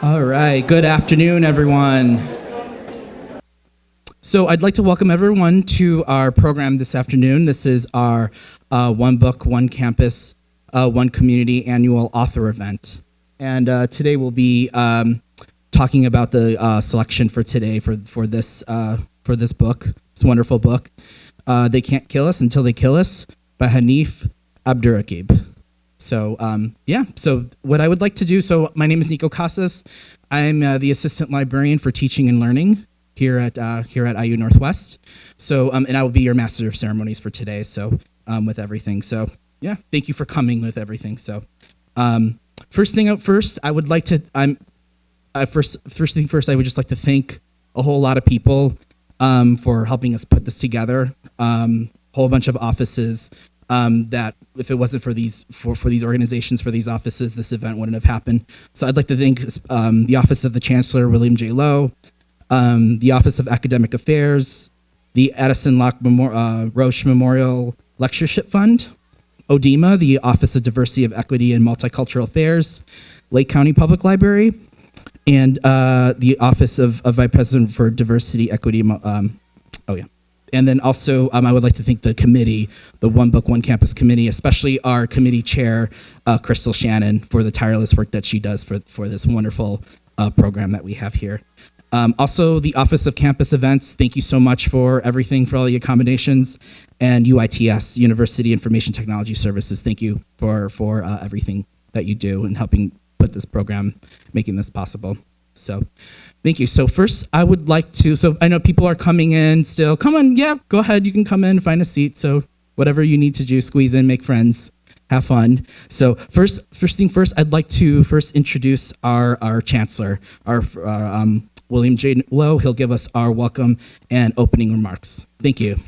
All right, good afternoon, everyone. So I'd like to welcome everyone to our program this afternoon. This is our One Book, One Campus, One Community annual author event. And today we'll be talking about the selection for today for this book, this wonderful book, They Can't Kill Us Until They Kill Us by Hanif Abdurraqib. So, so what I would like to do, so my name is Nico Casas. I'm the assistant librarian for teaching and learning here at IU Northwest. So, and I will be your master of ceremonies for today. So, with everything. So, yeah, thank you for coming with everything. So, first thing out first, I would like to, first thing first, I would just like to thank a whole lot of people for helping us put this together. Whole bunch of offices. That if it wasn't for these organizations, for these offices, this event wouldn't have happened. So I'd like to thank the Office of the Chancellor, William J. Lowe, the Office of Academic Affairs, the Addison Locke Roche Memorial Lectureship Fund, ODEMA, the Office of Diversity of Equity and Multicultural Affairs, Lake County Public Library, and the Office of Vice President for Diversity, Equity, And then also, I would like to thank the committee, the One Book, One Campus committee, especially our committee chair, Crystal Shannon, for the tireless work that she does for this wonderful program that we have here. Also, the Office of Campus Events, thank you so much for everything, for all the accommodations. And UITS, University Information Technology Services, thank you for everything that you do and helping put this program, making this possible. So, thank you. So first, I would like to, so I know people are coming in still. Come on, yeah, go ahead. You can come in, find a seat. So whatever you need to do, squeeze in, make friends, have fun. So first thing first, I'd like to first introduce our chancellor, our William J. Lowe. He'll give us our welcome and opening remarks. Thank you.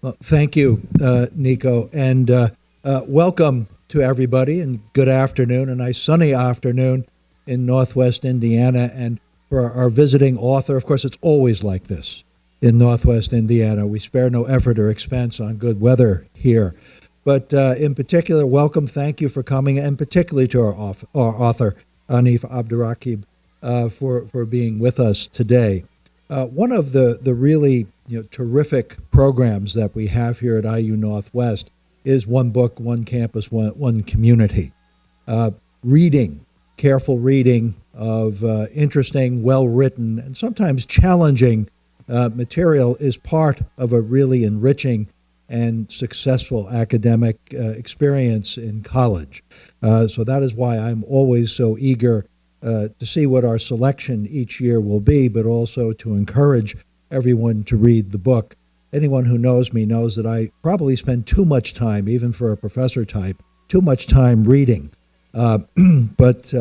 Well, thank you, Nico, and welcome to everybody, and good afternoon, a nice sunny afternoon in Northwest Indiana. And for our visiting author, of course, it's always like this in Northwest Indiana. We spare no effort or expense on good weather here. But in particular, welcome, thank you for coming, and particularly to our author, Hanif Abdurraqib, for being with us today. One of the really terrific programs that we have here at IU Northwest is One Book, One Campus, One Community. Reading, careful reading of interesting, well-written, and sometimes challenging material is part of a really enriching and successful academic experience in college. So that is why I'm always so eager to see what our selection each year will be, but also to encourage everyone to read the book. Anyone who knows me knows that I probably spend too much time, even for a professor type, too much time reading. But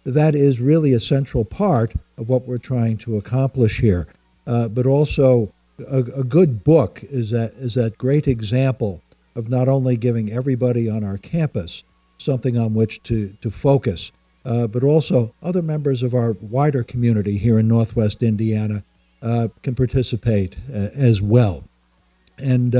that is really a central part of what we're trying to accomplish here. But also, a good book is that great example of not only giving everybody on our campus something on which to focus, but also other members of our wider community here in Northwest Indiana can participate as well. And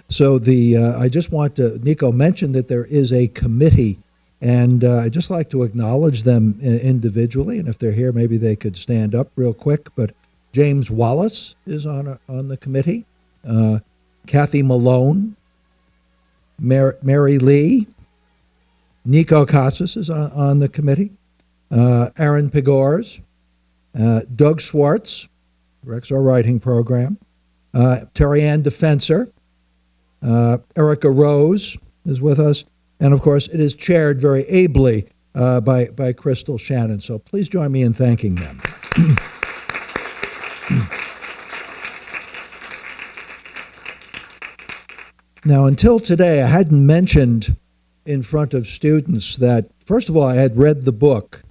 so I just want to, Nico mentioned that there is a committee, and I'd just like to acknowledge them individually, and if they're here, maybe they could stand up real quick. But James Wallace is on the committee, Kathy Malone, Mary Lee, Nico Casas is on the committee, Aaron Pigors, Doug Schwartz, directs our writing program, Terry Ann Defensor, Erica Rose is with us, and of course it is chaired very ably by Crystal Shannon. So please join me in thanking them. Now, until today, I hadn't mentioned in front of students that, first of all, I had read the book,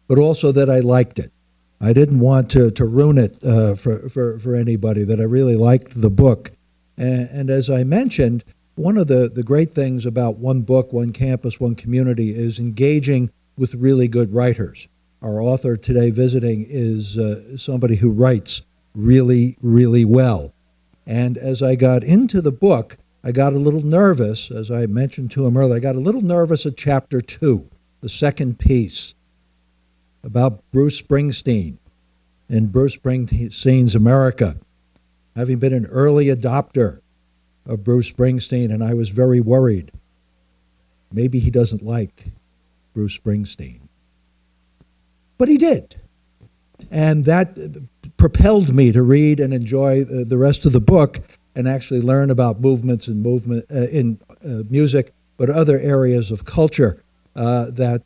but also that I liked it. I didn't want to ruin it for anybody, that I really liked the book. And as I mentioned, one of the great things about One Book, One Campus, One Community is engaging with really good writers. Our author today visiting is somebody who writes really, really well. And as I got into the book, I got a little nervous, as I mentioned to him earlier. I got a little nervous at chapter 2, the second piece, about Bruce Springsteen and Bruce Springsteen's America, having been an early adopter of Bruce Springsteen, and I was very worried. Maybe he doesn't like Bruce Springsteen. But he did. And that propelled me to read and enjoy the rest of the book and actually learn about movements and in music, but other areas of culture that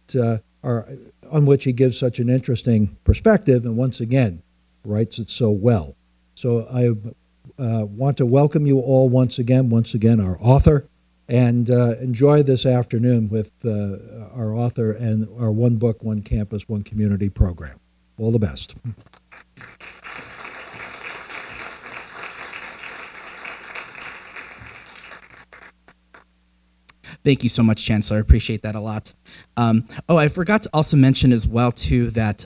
are on which he gives such an interesting perspective, and once again, writes it so well. So I want to welcome you all once again, our author, and enjoy this afternoon with our author and our One Book, One Campus, One Community program. All the best. Thank you so much, Chancellor. I appreciate that a lot. I forgot to also mention as well, too, that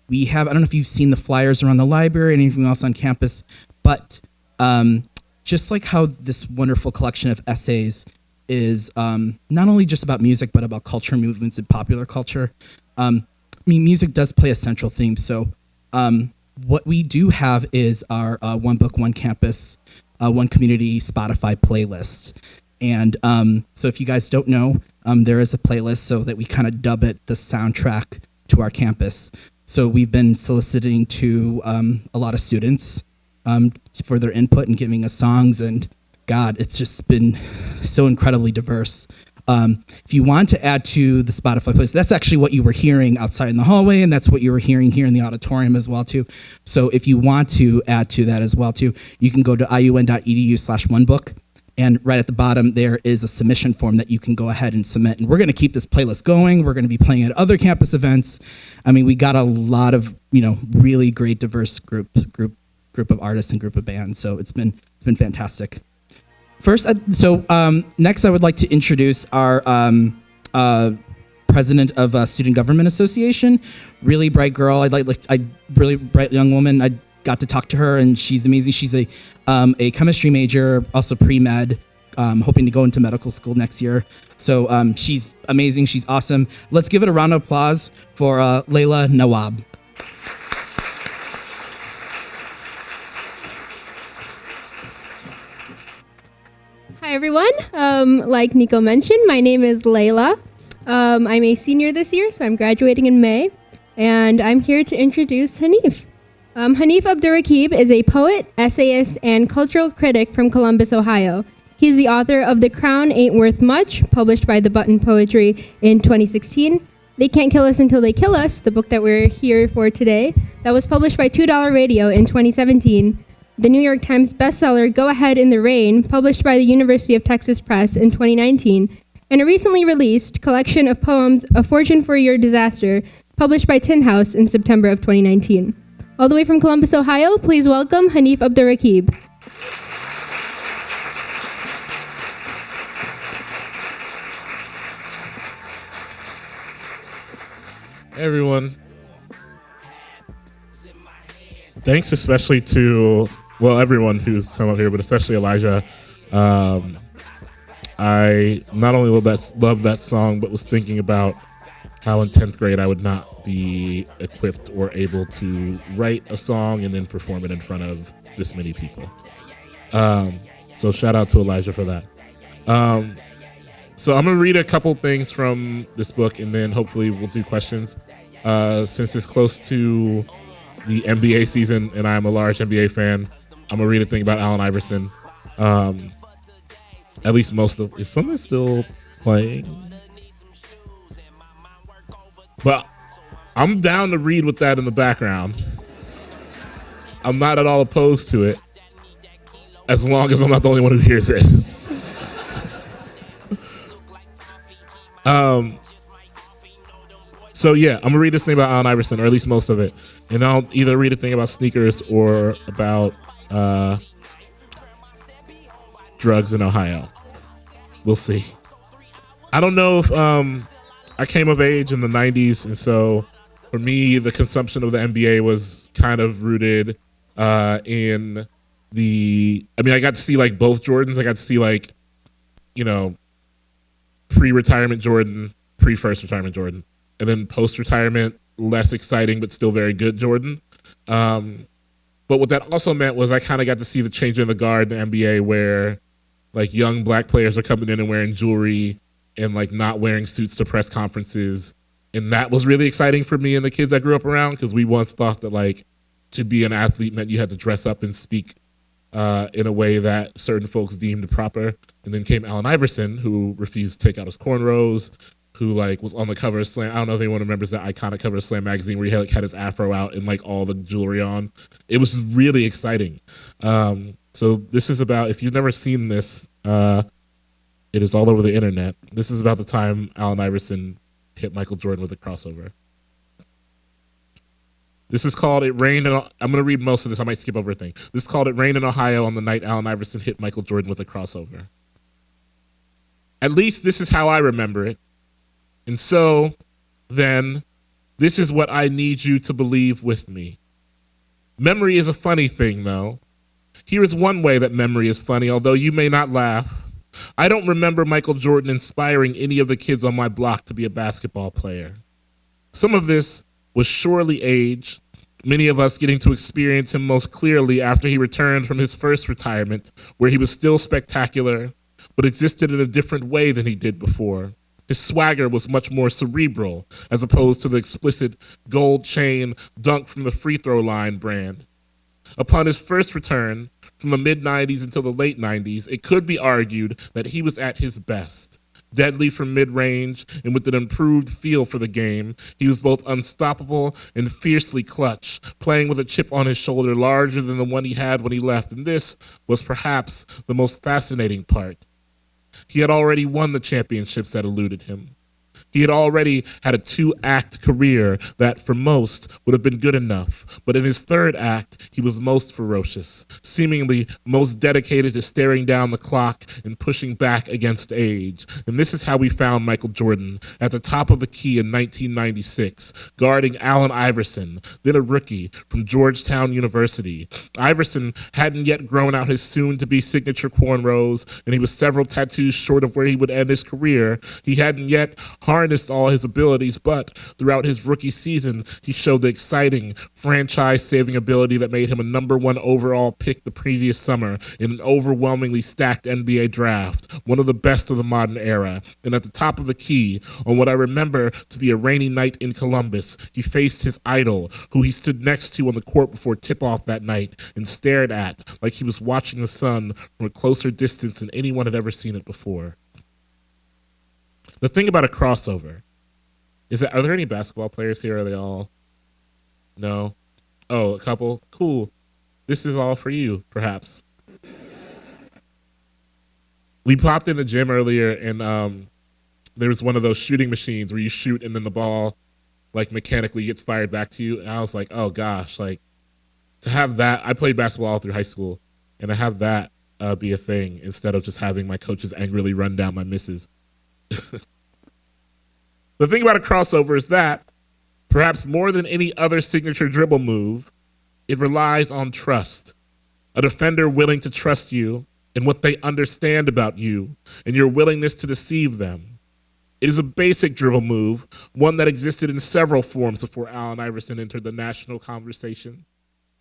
we have, I don't know if you've seen the flyers around the library or anything else on campus, but just like how this wonderful collection of essays is not only just about music, but about culture movements and popular culture. Music does play a central theme. So what we do have is our One Book, One Campus, One Community Spotify playlist. And so if you guys don't know, there is a playlist so that we kind of dub it the soundtrack to our campus. So we've been soliciting to a lot of students for their input and giving us songs. And God, it's just been so incredibly diverse. If you want to add to the Spotify playlist, that's actually what you were hearing outside in the hallway, and that's what you were hearing here in the auditorium as well, too. So if you want to add to that as well, too, you can go to iun.edu/onebook. And right at the bottom, there is a submission form that you can go ahead and submit. And we're going to keep this playlist going. We're going to be playing at other campus events. I mean, we got a lot of, really great, diverse group of artists and group of bands. So it's been fantastic. First, next, I would like to introduce our president of Student Government Association. Really bright girl. Really bright young woman. I got to talk to her, and she's amazing. She's a chemistry major, also pre-med, hoping to go into medical school next year. So she's amazing. She's awesome. Let's give it a round of applause for Layla Nawab. Hi, everyone. Like Nico mentioned, my name is Layla. I'm a senior this year, so I'm graduating in May, and I'm here to introduce Hanif. Hanif Abdurraqib is a poet, essayist, and cultural critic from Columbus, Ohio. He's the author of The Crown Ain't Worth Much, published by The Button Poetry in 2016. They Can't Kill Us Until They Kill Us, the book that we're here for today, that was published by $2 Radio in 2017. The New York Times bestseller Go Ahead in the Rain, published by the University of Texas Press in 2019. And a recently released collection of poems, A Fortune for Your Disaster, published by Tin House in September of 2019. All the way from Columbus, Ohio, please welcome Hanif Abdurraqib. Hey everyone. Thanks especially to, everyone who's come up here, but especially Elijah. I not only loved that song, but was thinking about how in 10th grade I would not be equipped or able to write a song and then perform it in front of this many people. So shout out to Elijah for that. So I'm gonna read a couple things from this book and then hopefully we'll do questions. Since it's close to the NBA season and I'm a large NBA fan, I'm gonna read a thing about Allen Iverson. At least is something still playing? But I'm down to read with that in the background. I'm not at all opposed to it, as long as I'm not the only one who hears it. So yeah, I'm gonna read this thing about Allen Iverson, or at least most of it, and I'll either read a thing about sneakers or about drugs in Ohio. We'll see. I don't know if I came of age in the 90s, and so for me, the consumption of the NBA was kind of rooted in I got to see like both Jordans. I got to see like, pre-retirement Jordan, pre-first retirement Jordan, and then post-retirement, less exciting but still very good Jordan. But what that also meant was I kind of got to see the change in the guard in the NBA where like young black players are coming in and wearing jewelry and like not wearing suits to press conferences. And that was really exciting for me and the kids I grew up around, because we once thought that like to be an athlete meant you had to dress up and speak in a way that certain folks deemed proper. And then came Allen Iverson, who refused to take out his cornrows, who like was on the cover of Slam. I don't know if anyone remembers that iconic cover of Slam magazine where he had his afro out and like all the jewelry on. It was really exciting. So this is about, if you've never seen this, it is all over the internet. This is about the time Allen Iverson hit Michael Jordan with a crossover. This is called It Rained in, I'm going to read most of this. I might skip over a thing. This is called It Rained in Ohio on the night Allen Iverson hit Michael Jordan with a crossover. At least this is how I remember it. And so, then, this is what I need you to believe with me. Memory is a funny thing, though. Here is one way that memory is funny, although you may not laugh. I don't remember Michael Jordan inspiring any of the kids on my block to be a basketball player. Some of this was surely age, many of us getting to experience him most clearly after he returned from his first retirement, where he was still spectacular, but existed in a different way than he did before. His swagger was much more cerebral, as opposed to the explicit gold chain dunk from the free throw line brand. Upon his first return, from the mid-90s until the late 90s, it could be argued that he was at his best. Deadly from mid-range, and with an improved feel for the game, he was both unstoppable and fiercely clutch, playing with a chip on his shoulder larger than the one he had when he left, and this was perhaps the most fascinating part. He had already won the championships that eluded him. He had already had a 2-act career that, for most, would have been good enough. But in his third act, he was most ferocious, seemingly most dedicated to staring down the clock and pushing back against age. And this is how we found Michael Jordan at the top of the key in 1996, guarding Allen Iverson, then a rookie from Georgetown University. Iverson hadn't yet grown out his soon-to-be signature cornrows, and he was several tattoos short of where he would end his career. He hadn't yet harnessed all his abilities, but throughout his rookie season, he showed the exciting, franchise-saving ability that made him a #1 overall pick the previous summer in an overwhelmingly stacked NBA draft, one of the best of the modern era. And at the top of the key, on what I remember to be a rainy night in Columbus, he faced his idol, who he stood next to on the court before tip-off that night and stared at like he was watching the sun from a closer distance than anyone had ever seen it before. The thing about a crossover is that, are there any basketball players here? Are they all? No? Oh, a couple? Cool. This is all for you, perhaps. We popped in the gym earlier, and there was one of those shooting machines where you shoot and then the ball like mechanically gets fired back to you. And I was like, oh gosh, like to have that. I played basketball all through high school, and to have that be a thing instead of just having my coaches angrily run down my misses. The thing about a crossover is that, perhaps more than any other signature dribble move, it relies on trust. A defender willing to trust you and what they understand about you and your willingness to deceive them. It is a basic dribble move, one that existed in several forms before Allen Iverson entered the national conversation.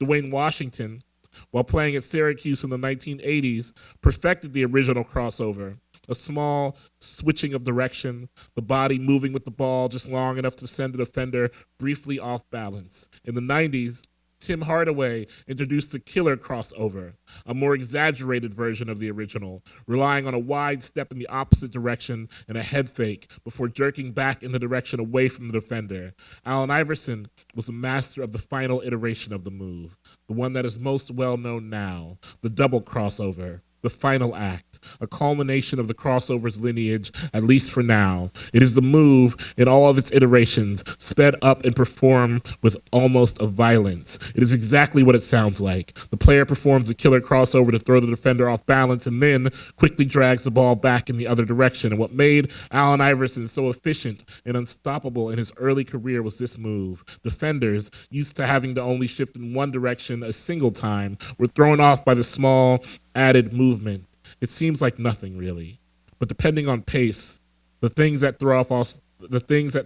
Dwayne Washington, while playing at Syracuse in the 1980s, perfected the original crossover. A small switching of direction, the body moving with the ball just long enough to send a defender briefly off balance. In the 90s, Tim Hardaway introduced the killer crossover, a more exaggerated version of the original, relying on a wide step in the opposite direction and a head fake before jerking back in the direction away from the defender. Allen Iverson was a master of the final iteration of the move, the one that is most well known now, the double crossover. the final act, a culmination of the crossover's lineage, at least for now. It is the move in all of its iterations, sped up and performed with almost a violence. It is exactly what it sounds like. The player performs a killer crossover to throw the defender off balance and then quickly drags the ball back in the other direction. And what made Allen Iverson so efficient and unstoppable in his early career was this move. Defenders, used to having to only shift in one direction a single time, were thrown off by the small added movement. It seems like nothing really, but depending on pace, the things that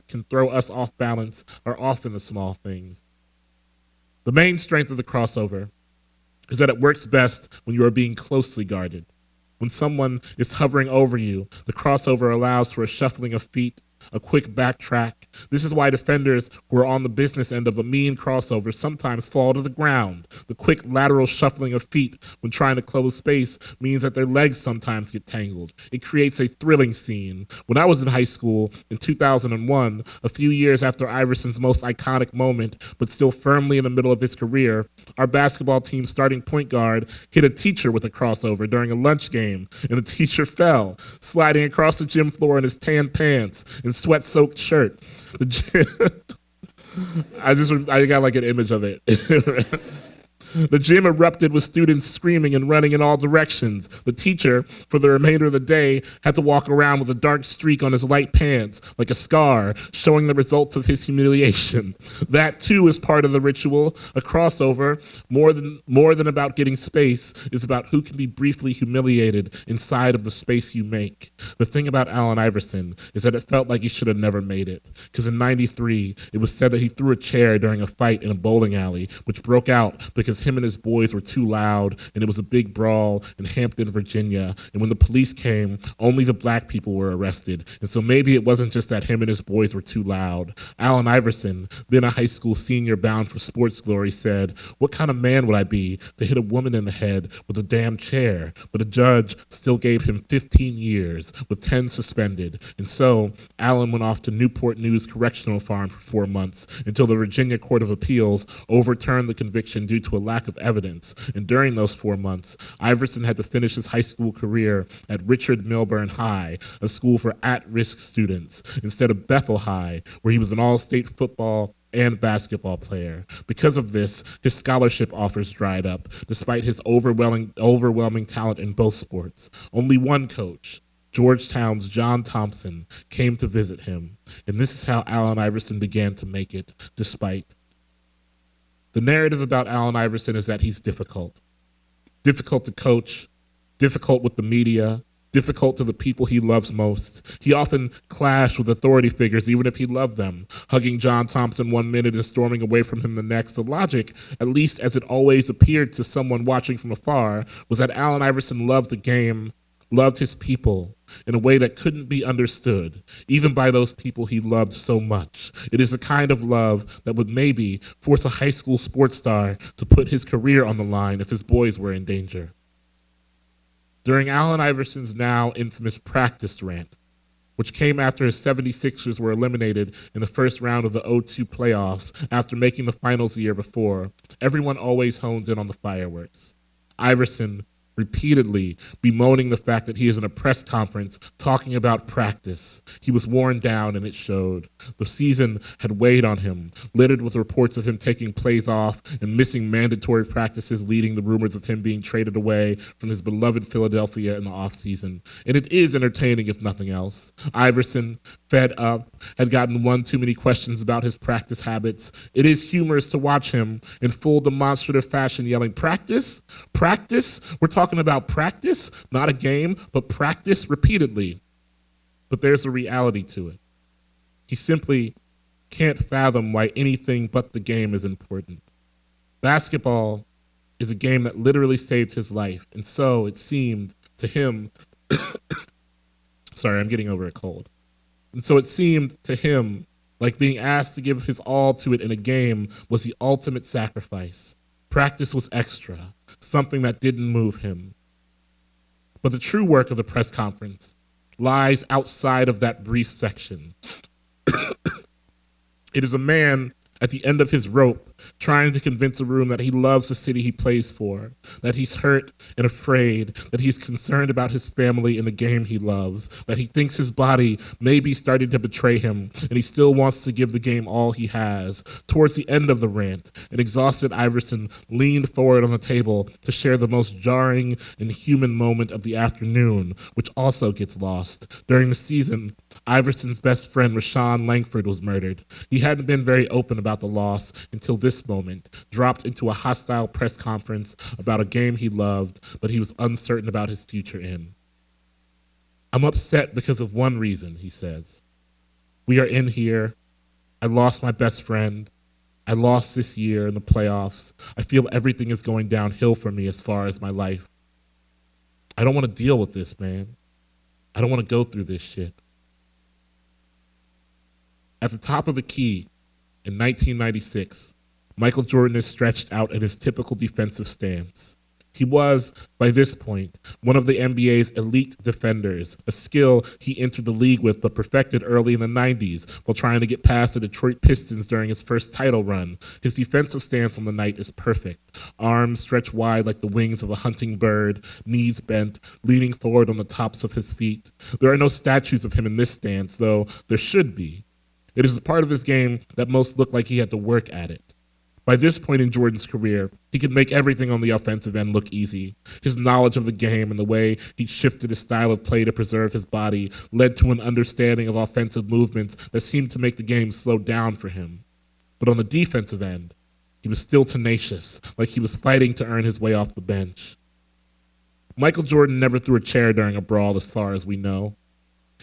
can throw us off balance are often the small things. The main strength of the crossover is that it works best when you are being closely guarded. When someone is hovering over you, the crossover allows for a shuffling of feet, a quick backtrack. This is why defenders who are on the business end of a mean crossover sometimes fall to the ground. The quick lateral shuffling of feet when trying to close space means that their legs sometimes get tangled. It creates a thrilling scene. When I was in high school in 2001, a few years after Iverson's most iconic moment, but still firmly in the middle of his career, our basketball team's starting point guard hit a teacher with a crossover during a lunch game, and the teacher fell, sliding across the gym floor in his tan pants and sweat-soaked shirt. I got like an image of it. The gym erupted with students screaming and running in all directions. The teacher, for the remainder of the day, had to walk around with a dark streak on his light pants, like a scar, showing the results of his humiliation. That, too, is part of the ritual. A crossover, more than about getting space, is about who can be briefly humiliated inside of the space you make. The thing about Allen Iverson is that it felt like he should have never made it. Because in '93, it was said that he threw a chair during a fight in a bowling alley, which broke out because him and his boys were too loud, and it was a big brawl in Hampton, Virginia. And when the police came, only the black people were arrested. And so maybe it wasn't just that him and his boys were too loud. Allen Iverson, then a high school senior bound for sports glory, said, "What kind of man would I be to hit a woman in the head with a damn chair?" But a judge still gave him 15 years, with 10 suspended. And so Allen went off to Newport News Correctional Farm for 4 months until the Virginia Court of Appeals overturned the conviction due to a lack of evidence. And during those 4 months, Iverson had to finish his high school career at Richard Milburn High, a school for at-risk students, instead of Bethel High, where he was an all-state football and basketball player. Because of this, his scholarship offers dried up, despite his overwhelming talent in both sports. Only one coach, Georgetown's John Thompson, came to visit him. And this is how Allen Iverson began to make it, despite. The narrative about Allen Iverson is that he's difficult. Difficult to coach, difficult with the media, difficult to the people he loves most. He often clashed with authority figures, even if he loved them, hugging John Thompson one minute and storming away from him the next. The logic, at least as it always appeared to someone watching from afar, was that Allen Iverson loved the game, loved his people in a way that couldn't be understood, even by those people he loved so much. It is a kind of love that would maybe force a high school sports star to put his career on the line if his boys were in danger. During Allen Iverson's now infamous practice rant, which came after his 76ers were eliminated in the first round of the 2002 playoffs after making the finals the year before, everyone always hones in on the fireworks. Iverson repeatedly bemoaning the fact that he is in a press conference talking about practice. He was worn down, and it showed. The season had weighed on him, littered with reports of him taking plays off and missing mandatory practices, leading the rumors of him being traded away from his beloved Philadelphia in the offseason. And it is entertaining, if nothing else. Iverson, fed up, had gotten one too many questions about his practice habits. It is humorous to watch him in full demonstrative fashion yelling, "Practice? Practice? We're talking about practice, not a game, but practice," repeatedly. But there's a reality to it. He simply can't fathom why anything but the game is important. Basketball is a game that literally saved his life, and so it seemed to him, sorry, I'm getting over a cold. And so it seemed to him like being asked to give his all to it in a game was the ultimate sacrifice. Practice was extra, something that didn't move him. But the true work of the press conference lies outside of that brief section. It is a man at the end of his rope, trying to convince a room that he loves the city he plays for, that he's hurt and afraid, that he's concerned about his family and the game he loves, that he thinks his body may be starting to betray him, and he still wants to give the game all he has. Towards the end of the rant, an exhausted Iverson leaned forward on the table to share the most jarring and human moment of the afternoon, which also gets lost. During the season, Iverson's best friend Rashawn Langford was murdered. He hadn't been very open about the loss until this moment, dropped into a hostile press conference about a game he loved, but he was uncertain about his future in. I'm upset because of one reason, he says. We are in here. I lost my best friend. I lost this year in the playoffs. I feel everything is going downhill for me as far as my life. I don't want to deal with this, man. I don't want to go through this shit. At the top of the key, in 1996, Michael Jordan is stretched out in his typical defensive stance. He was, by this point, one of the NBA's elite defenders, a skill he entered the league with but perfected early in the 90s while trying to get past the Detroit Pistons during his first title run. His defensive stance on the night is perfect. Arms stretched wide like the wings of a hunting bird, knees bent, leaning forward on the tops of his feet. There are no statues of him in this stance, though there should be. It is a part of his game that most look like he had to work at it. By this point in Jordan's career, he could make everything on the offensive end look easy. His knowledge of the game and the way he'd shifted his style of play to preserve his body led to an understanding of offensive movements that seemed to make the game slow down for him. But on the defensive end, he was still tenacious, like he was fighting to earn his way off the bench. Michael Jordan never threw a chair during a brawl as far as we know.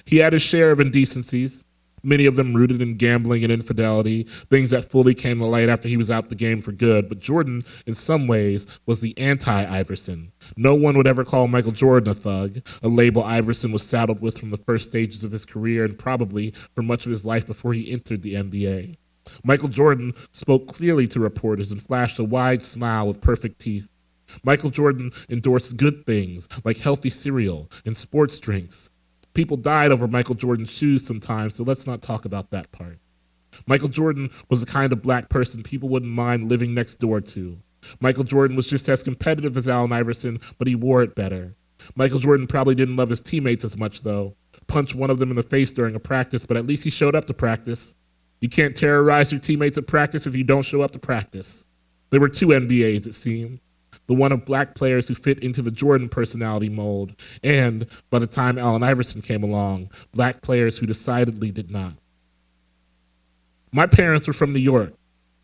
He had his share of indecencies, many of them rooted in gambling and infidelity, things that fully came to light after he was out the game for good. But Jordan, in some ways, was the anti-Iverson. No one would ever call Michael Jordan a thug, a label Iverson was saddled with from the first stages of his career and probably for much of his life before he entered the NBA. Michael Jordan spoke clearly to reporters and flashed a wide smile with perfect teeth. Michael Jordan endorsed good things like healthy cereal and sports drinks. People died over Michael Jordan's shoes sometimes, so let's not talk about that part. Michael Jordan was the kind of black person people wouldn't mind living next door to. Michael Jordan was just as competitive as Allen Iverson, but he wore it better. Michael Jordan probably didn't love his teammates as much, though. Punched one of them in the face during a practice, but at least he showed up to practice. You can't terrorize your teammates at practice if you don't show up to practice. There were two NBAs, it seemed. The one of black players who fit into the Jordan personality mold, and, by the time Allen Iverson came along, black players who decidedly did not. My parents were from New York,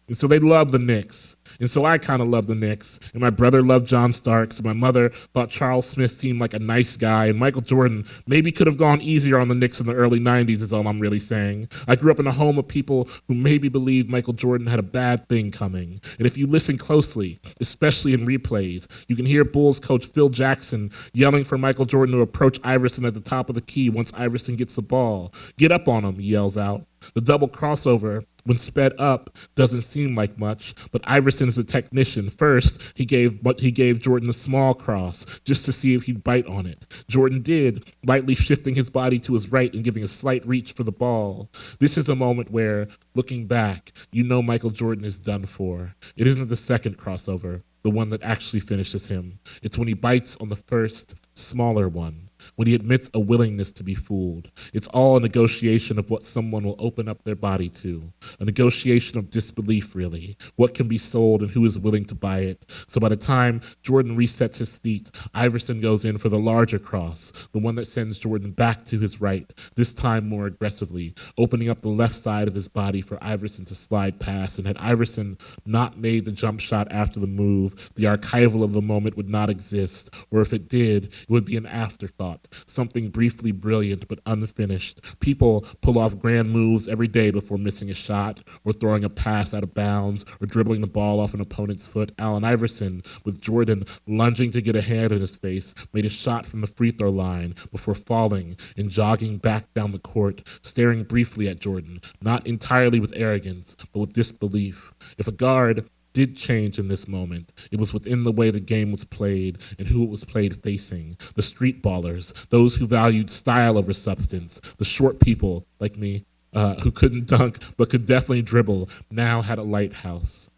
and so they loved the Knicks. And so I kind of loved the Knicks. And my brother loved John Starks. And my mother thought Charles Smith seemed like a nice guy. And Michael Jordan maybe could have gone easier on the Knicks in the early 90s is all I'm really saying. I grew up in a home of people who maybe believed Michael Jordan had a bad thing coming. And if you listen closely, especially in replays, you can hear Bulls coach Phil Jackson yelling for Michael Jordan to approach Iverson at the top of the key once Iverson gets the ball. Get up on him, he yells out. The double crossover, when sped up, doesn't seem like much, but Iverson is a technician. First, he gave Jordan a small cross just to see if he'd bite on it. Jordan did, lightly shifting his body to his right and giving a slight reach for the ball. This is a moment where, looking back, you know Michael Jordan is done for. It isn't the second crossover, the one that actually finishes him. It's when he bites on the first, smaller one, when he admits a willingness to be fooled. It's all a negotiation of what someone will open up their body to, a negotiation of disbelief, really, what can be sold and who is willing to buy it. So by the time Jordan resets his feet, Iverson goes in for the larger cross, the one that sends Jordan back to his right, this time more aggressively, opening up the left side of his body for Iverson to slide past. And had Iverson not made the jump shot after the move, the archival of the moment would not exist, or if it did, it would be an afterthought, something briefly brilliant but unfinished. People pull off grand moves every day before missing a shot, or throwing a pass out of bounds, or dribbling the ball off an opponent's foot. Allen Iverson, with Jordan lunging to get a hand in his face, made a shot from the free throw line before falling and jogging back down the court, staring briefly at Jordan, not entirely with arrogance, but with disbelief. If a guard did change in this moment, it was within the way the game was played and who it was played facing. The street ballers, those who valued style over substance, the short people like me, who couldn't dunk but could definitely dribble, now had a lighthouse.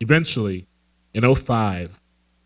Eventually, in '05,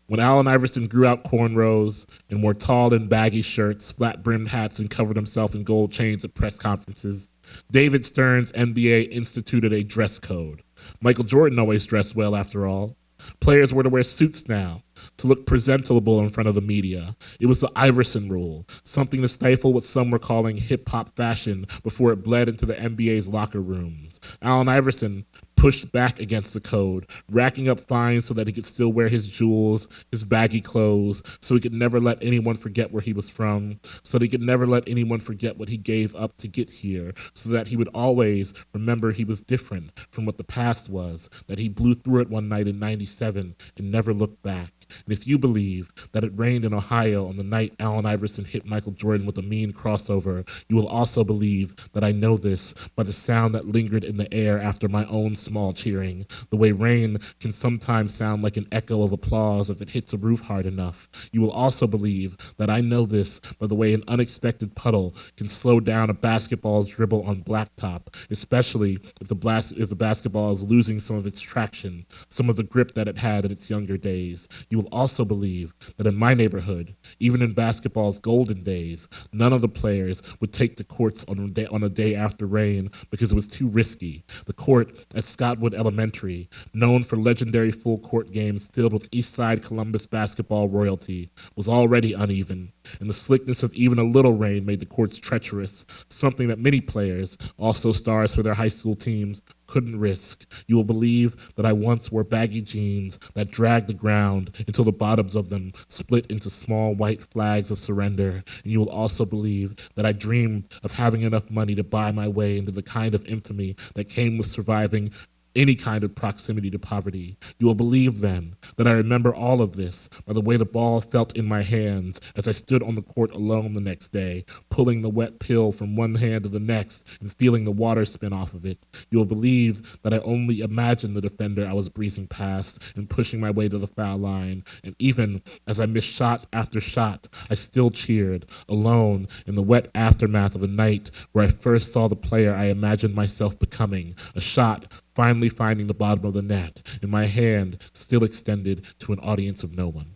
when Allen Iverson grew out cornrows and wore tall and baggy shirts, flat-brimmed hats, and covered himself in gold chains at press conferences, David Stern's NBA instituted a dress code. Michael Jordan always dressed well, after all. Players were to wear suits now, to look presentable in front of the media. It was the Iverson rule, something to stifle what some were calling hip-hop fashion before it bled into the NBA's locker rooms. Allen Iverson pushed back against the code, racking up fines so that he could still wear his jewels, his baggy clothes, so he could never let anyone forget where he was from, so that he could never let anyone forget what he gave up to get here, so that he would always remember he was different from what the past was, that he blew through it one night in '97 and never looked back. And if you believe that it rained in Ohio on the night Allen Iverson hit Michael Jordan with a mean crossover, you will also believe that I know this by the sound that lingered in the air after my own small cheering, the way rain can sometimes sound like an echo of applause if it hits a roof hard enough. You will also believe that I know this by the way an unexpected puddle can slow down a basketball's dribble on blacktop, especially if the basketball is losing some of its traction, some of the grip that it had in its younger days. You will also believe that in my neighborhood, even in basketball's golden days, none of the players would take to courts on a day after rain because it was too risky. The court at Scottwood Elementary, known for legendary full court games filled with East Side Columbus basketball royalty, was already uneven, and the slickness of even a little rain made the courts treacherous, something that many players, also stars for their high school teams, couldn't risk. You will believe that I once wore baggy jeans that dragged the ground until the bottoms of them split into small white flags of surrender. And you will also believe that I dreamed of having enough money to buy my way into the kind of infamy that came with surviving any kind of proximity to poverty. You will believe then that I remember all of this by the way the ball felt in my hands as I stood on the court alone the next day, pulling the wet pill from one hand to the next and feeling the water spin off of it. You will believe that I only imagined the defender I was breezing past and pushing my way to the foul line. And even as I missed shot after shot, I still cheered, alone in the wet aftermath of a night where I first saw the player I imagined myself becoming, a shot finally finding the bottom of the net, and my hand still extended to an audience of no one.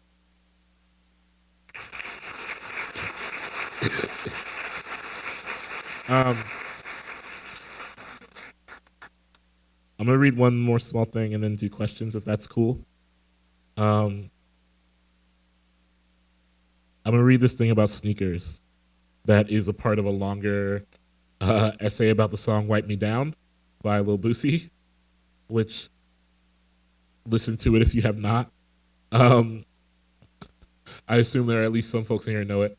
I'm going to read one more small thing and then do questions, if that's cool. I'm going to read this thing about sneakers that is a part of a longer essay about the song Wipe Me Down by Lil Boosie, which, listen to it if you have not. I assume there are at least some folks in here who know it.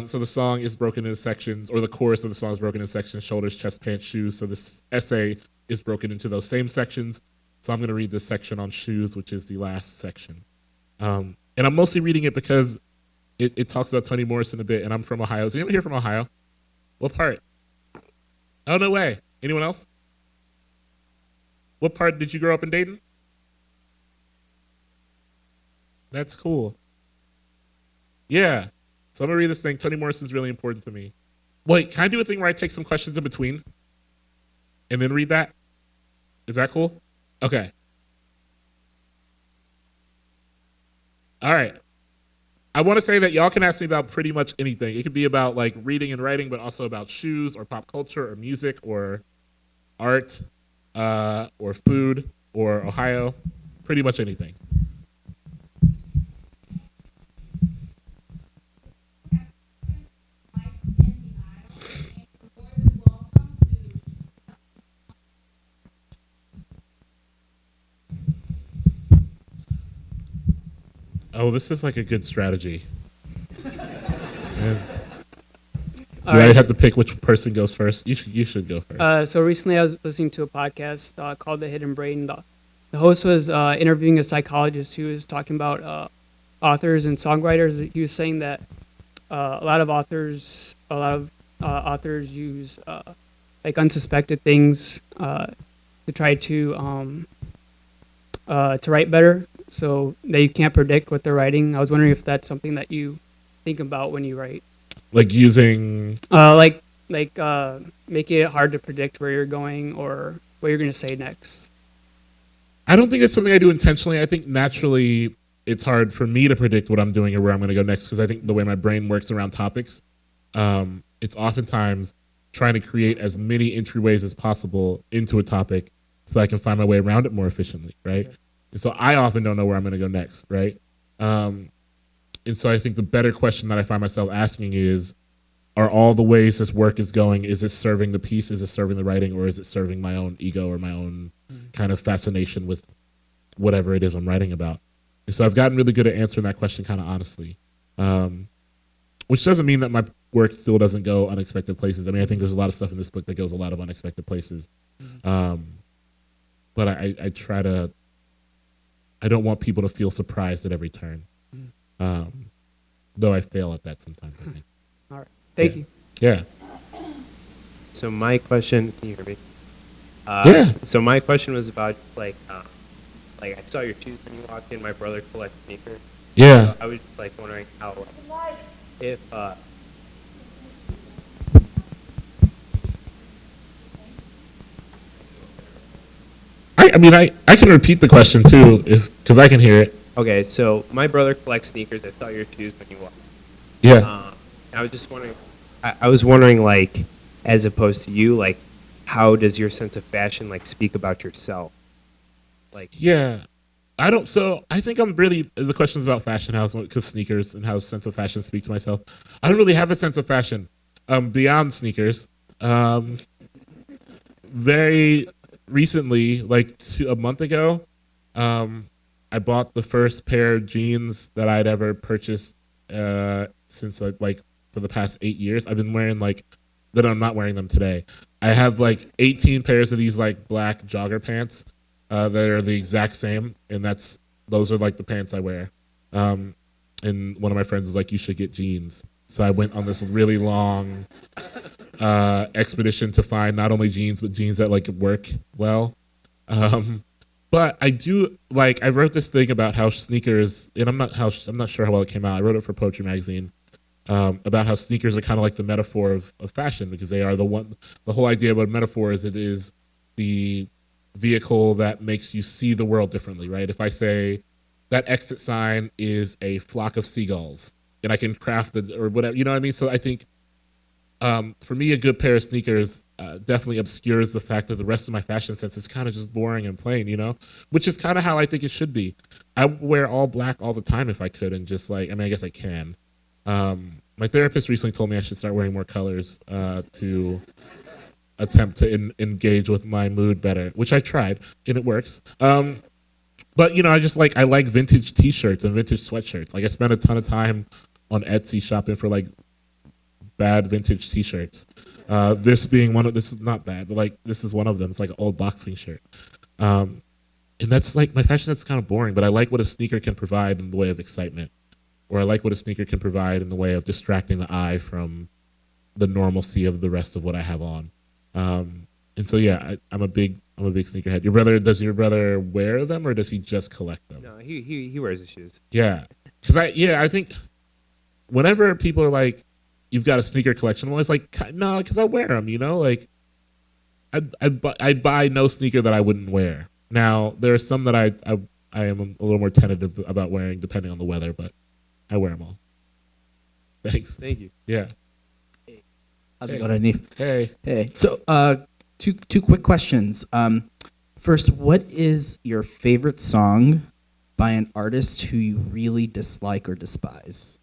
So the song is broken into sections, or the chorus of the song is broken into sections: shoulders, chest, pants, shoes. So this essay is broken into those same sections. So I'm going to read this section on shoes, which is the last section. And I'm mostly reading it because it talks about Toni Morrison a bit, and I'm from Ohio. Is anyone here from Ohio? What part? Oh, no way. Anyone else? What part did you grow up in, Dayton? That's cool. Yeah. So I'm going to read this thing. Toni Morrison's really important to me. Wait, can I do a thing where I take some questions in between and then read that? Is that cool? Okay. All right. I want to say that y'all can ask me about pretty much anything. It could be about like reading and writing, but also about shoes or pop culture or music or art or food or Ohio, pretty much anything. Oh, this is like a good strategy. Do I have to pick which person goes first? You should go first. So recently I was listening to a podcast called The Hidden Brain. The host was interviewing a psychologist who was talking about authors and songwriters. He was saying that a lot of authors use like unsuspected things to try to write better, so that you can't predict what they're writing. I was wondering if that's something that you think about when you write. Like using... like like making it hard to predict where you're going or what you're going to say next? I don't think it's something I do intentionally. I think naturally it's hard for me to predict what I'm doing or where I'm going to go next because I think the way my brain works around topics, it's oftentimes trying to create as many entryways as possible into a topic so I can find my way around it more efficiently, right? And so I often don't know where I'm going to go next, right? And so I think the better question that I find myself asking is, are all the ways this work is going, is it serving the piece, is it serving the writing, or is it serving my own ego or my own kind of fascination with whatever it is I'm writing about? And so I've gotten really good at answering that question kind of honestly, which doesn't mean that my work still doesn't go unexpected places. I mean, I think there's a lot of stuff in this book that goes a lot of unexpected places. But I try to, I don't want people to feel surprised at every turn. Though I fail at that sometimes, I think. All right. Thank you. Yeah. So my question, can you hear me? Yeah. So my question was about like I saw your shoes when you walked in. My brother collects sneakers. Yeah. So I was like wondering how, if I mean, I can repeat the question too, because I can hear it. okay, so my brother collects sneakers. I saw your shoes when you walked. Yeah. I was just wondering. I was wondering, like, as opposed to you, like, how does your sense of fashion like speak about yourself? Like, Yeah. I think I'm really, the question's about fashion, because sneakers and how sense of fashion speak to myself. I don't really have a sense of fashion beyond sneakers. Very recently, like a month ago, I bought the first pair of jeans that I'd ever purchased since like for the past 8 years. I've been wearing that I'm not wearing them today. I have like 18 pairs of these like black jogger pants that are the exact same, and those are like the pants I wear. And one of my friends was like, "You should get jeans." So I went on this really long expedition to find not only jeans but jeans that like work well. But I do I wrote this thing about how sneakers, and I'm not sure how well it came out. I wrote it for Poetry Magazine about how sneakers are kind of like the metaphor of fashion, because they are the whole idea about a metaphor is it is the vehicle that makes you see the world differently, right? If I say that exit sign is a flock of seagulls, and I can craft it or whatever, you know what I mean? So I think for me, a good pair of sneakers definitely obscures the fact that the rest of my fashion sense is kind of just boring and plain, which is kind of how I think it should be. I wear all black all the time if I could, and just I guess I can. My therapist recently told me I should start wearing more colors to attempt to engage with my mood better, which I tried, and it works. But I just I like vintage T-shirts and vintage sweatshirts. I spent a ton of time on Etsy shopping for bad vintage T-shirts. This is not bad, but this is one of them. It's like an old boxing shirt, and that's my fashion. That's kind of boring, but I like what a sneaker can provide in the way of excitement, or I like what a sneaker can provide in the way of distracting the eye from the normalcy of the rest of what I have on. And so yeah, I'm a big sneakerhead. Does your brother wear them, or does he just collect them? no, he wears the shoes. Yeah, because I think whenever people are like, "You've got a sneaker collection," I'm always like, "No," because I wear them. I'd buy no sneaker that I wouldn't wear. Now there are some that I am a little more tentative about wearing depending on the weather, but I wear them all. Thanks. Thank you. Yeah. How's it going, Hanif? Hey. Hey. So, two quick questions. First, what is your favorite song by an artist who you really dislike or despise?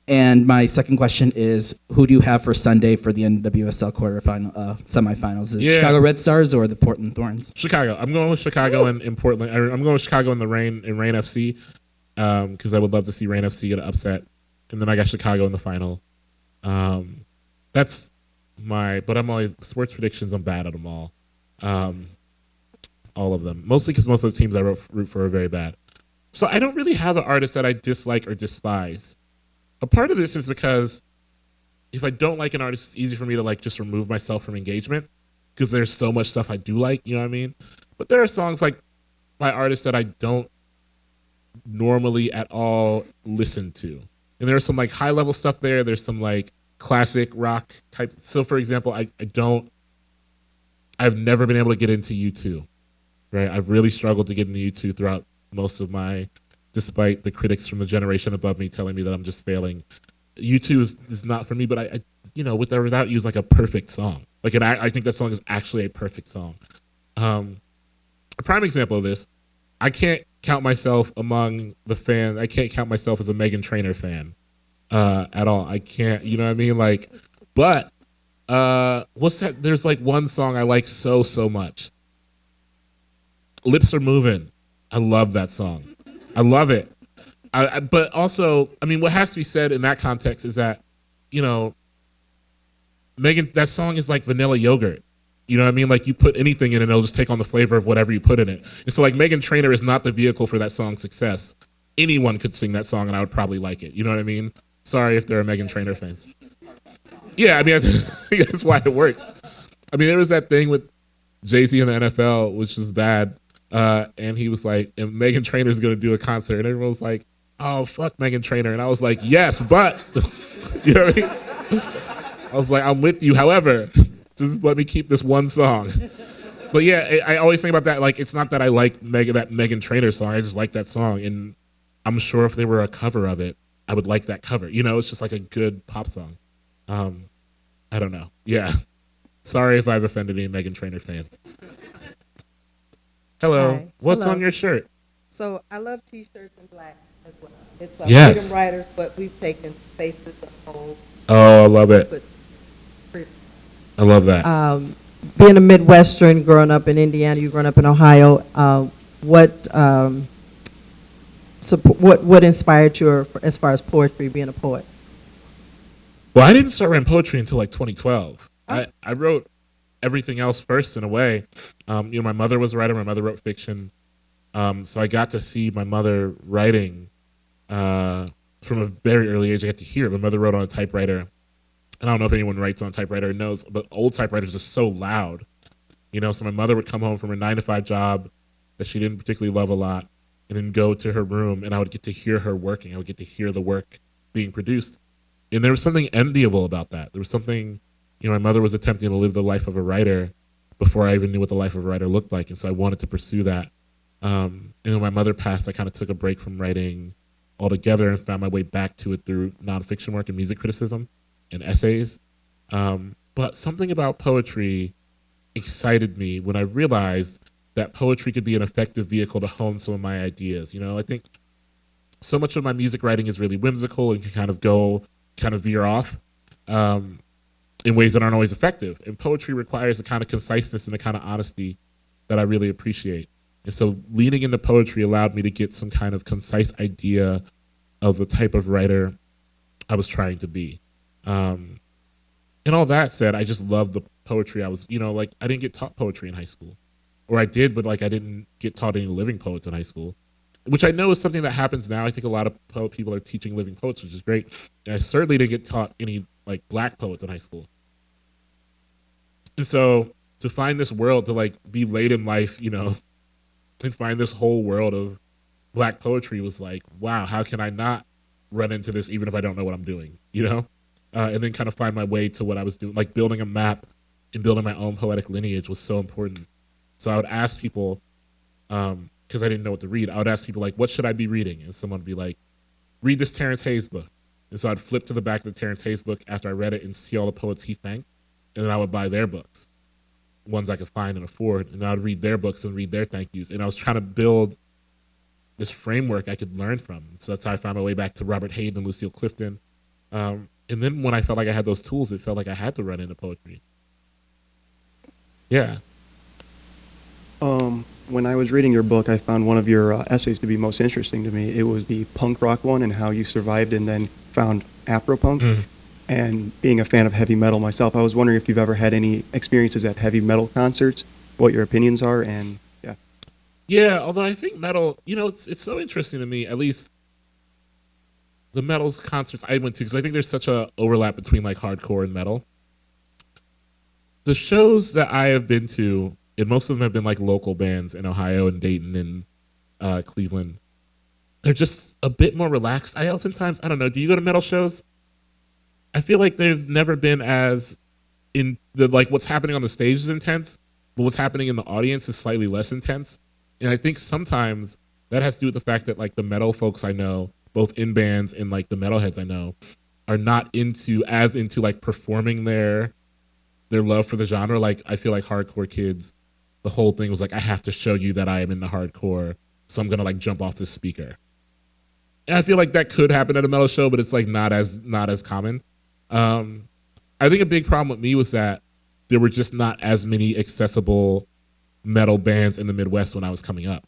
And my second question is, who do you have for Sunday for the NWSL semifinals? Is it Chicago Red Stars or the Portland Thorns? Chicago. I'm going with Chicago in Portland. I'm going with Chicago in Rain FC because I would love to see Rain FC get an upset. And then I got Chicago in the final. But I'm always, sports predictions, I'm bad at them all. All of them. Mostly because most of the teams I root for are very bad. So I don't really have an artist that I dislike or despise. A part of this is because if I don't like an artist, it's easy for me to just remove myself from engagement because there's so much stuff I do like, you know what I mean? But there are songs by artists that I don't normally at all listen to. And there's some high level stuff there. There's some classic rock type. So for example, I've never been able to get into U2, right? I've really struggled to get into U2 throughout most of despite the critics from the generation above me telling me that I'm just failing. U2 is not for me, but I Without You is like a perfect song. Like, I think that song is actually a perfect song. A prime example of this, I can't count myself among the fans. I can't count myself as a Meghan Trainor fan at all. I can't, you know what I mean? Like, but what's that? There's like one song I like so much. Lips Are Moving. I love that song. I love it. But also, I mean, what has to be said in that context is that, Megan, that song is like vanilla yogurt. You know what I mean? Like, you put anything in it, it'll just take on the flavor of whatever you put in it. And so, like, Meghan Trainor is not the vehicle for that song's success. Anyone could sing that song, and I would probably like it. You know what I mean? Sorry if there are Meghan Trainor fans. Yeah, I mean, I think that's why it works. I mean, there was that thing with Jay-Z in the NFL, which is bad. And he was like, and Meghan Trainor's going to do a concert. And everyone was like, oh, fuck Meghan Trainor. And I was like, yes, but, you know what I mean? I was like, I'm with you. However, just let me keep this one song. But yeah, I always think about that. Like, it's not that I like that Meghan Trainor song. I just like that song. And I'm sure if there were a cover of it, I would like that cover. You know, it's just like a good pop song. I don't know. Yeah. Sorry if I've offended any Meghan Trainor fans. Hello. Hi. What's Hello. on your shirt? So I love T-shirts in black as well. It's Yes. freedom writers, but we've taken faces of whole. Oh, I love it. But I love that. being a Midwestern, growing up in Indiana, you growing up in Ohio. What inspired you as far as poetry, being a poet? Well, I didn't start writing poetry until like 2012. I wrote everything else first in a way. My mother was a writer. My mother wrote fiction. So I got to see my mother writing from a very early age. I got to hear it. My mother wrote on a typewriter. And I don't know if anyone writes on a typewriter and knows, but old typewriters are so loud. So my mother would come home from a 9-to-5 job that she didn't particularly love a lot and then go to her room, and I would get to hear her working. I would get to hear the work being produced. And there was something enviable about that. There was something, my mother was attempting to live the life of a writer before I even knew what the life of a writer looked like. And so I wanted to pursue that. And when my mother passed, I kind of took a break from writing altogether and found my way back to it through nonfiction work and music criticism and essays. But something about poetry excited me when I realized that poetry could be an effective vehicle to hone some of my ideas. I think so much of my music writing is really whimsical and can veer off in ways that aren't always effective. And poetry requires a kind of conciseness and a kind of honesty that I really appreciate. And so leaning into poetry allowed me to get some kind of concise idea of the type of writer I was trying to be. And all that said, I just loved the poetry. I was, I didn't get taught poetry in high school. Or I did, but I didn't get taught any living poets in high school, which I know is something that happens now. I think a lot of people are teaching living poets, which is great. And I certainly didn't get taught any black poets in high school. And so to find this world, to be late in life, and find this whole world of black poetry was like, wow, how can I not run into this even if I don't know what I'm doing, and then kind of find my way to what I was doing, building a map and building my own poetic lineage was so important. So I would ask people, because I didn't know what to read, I would ask people, what should I be reading? And someone would be like, read this Terrence Hayes book. And so I'd flip to the back of the Terrence Hayes book after I read it and see all the poets he thanked, and then I would buy their books, ones I could find and afford, and I would read their books and read their thank yous. And I was trying to build this framework I could learn from. So that's how I found my way back to Robert Hayden and Lucille Clifton. And then when I felt like I had those tools, it felt like I had to run into poetry. Yeah. When I was reading your book, I found one of your essays to be most interesting to me. It was the punk rock one and how you survived and then found Afropunk. Mm-hmm. And being a fan of heavy metal myself, I was wondering if you've ever had any experiences at heavy metal concerts, what your opinions are, and yeah. Yeah, although I think metal, it's so interesting to me, at least the metal's concerts I went to, because I think there's such a overlap between hardcore and metal. The shows that I have been to, and most of them have been local bands in Ohio and Dayton and Cleveland, they're just a bit more relaxed. I don't know, do you go to metal shows? I feel like they've never been as in the like what's happening on the stage is intense, but what's happening in the audience is slightly less intense. And I think sometimes that has to do with the fact that like the metal folks I know, both in bands and like the metalheads I know, are not into like performing their love for the genre. Like I feel like hardcore kids, the whole thing was like, I have to show you that I am in the hardcore, so I'm gonna like jump off this speaker. And I feel like that could happen at a metal show, but it's like not as common. I think a big problem with me was that there were just not as many accessible metal bands in the Midwest when I was coming up.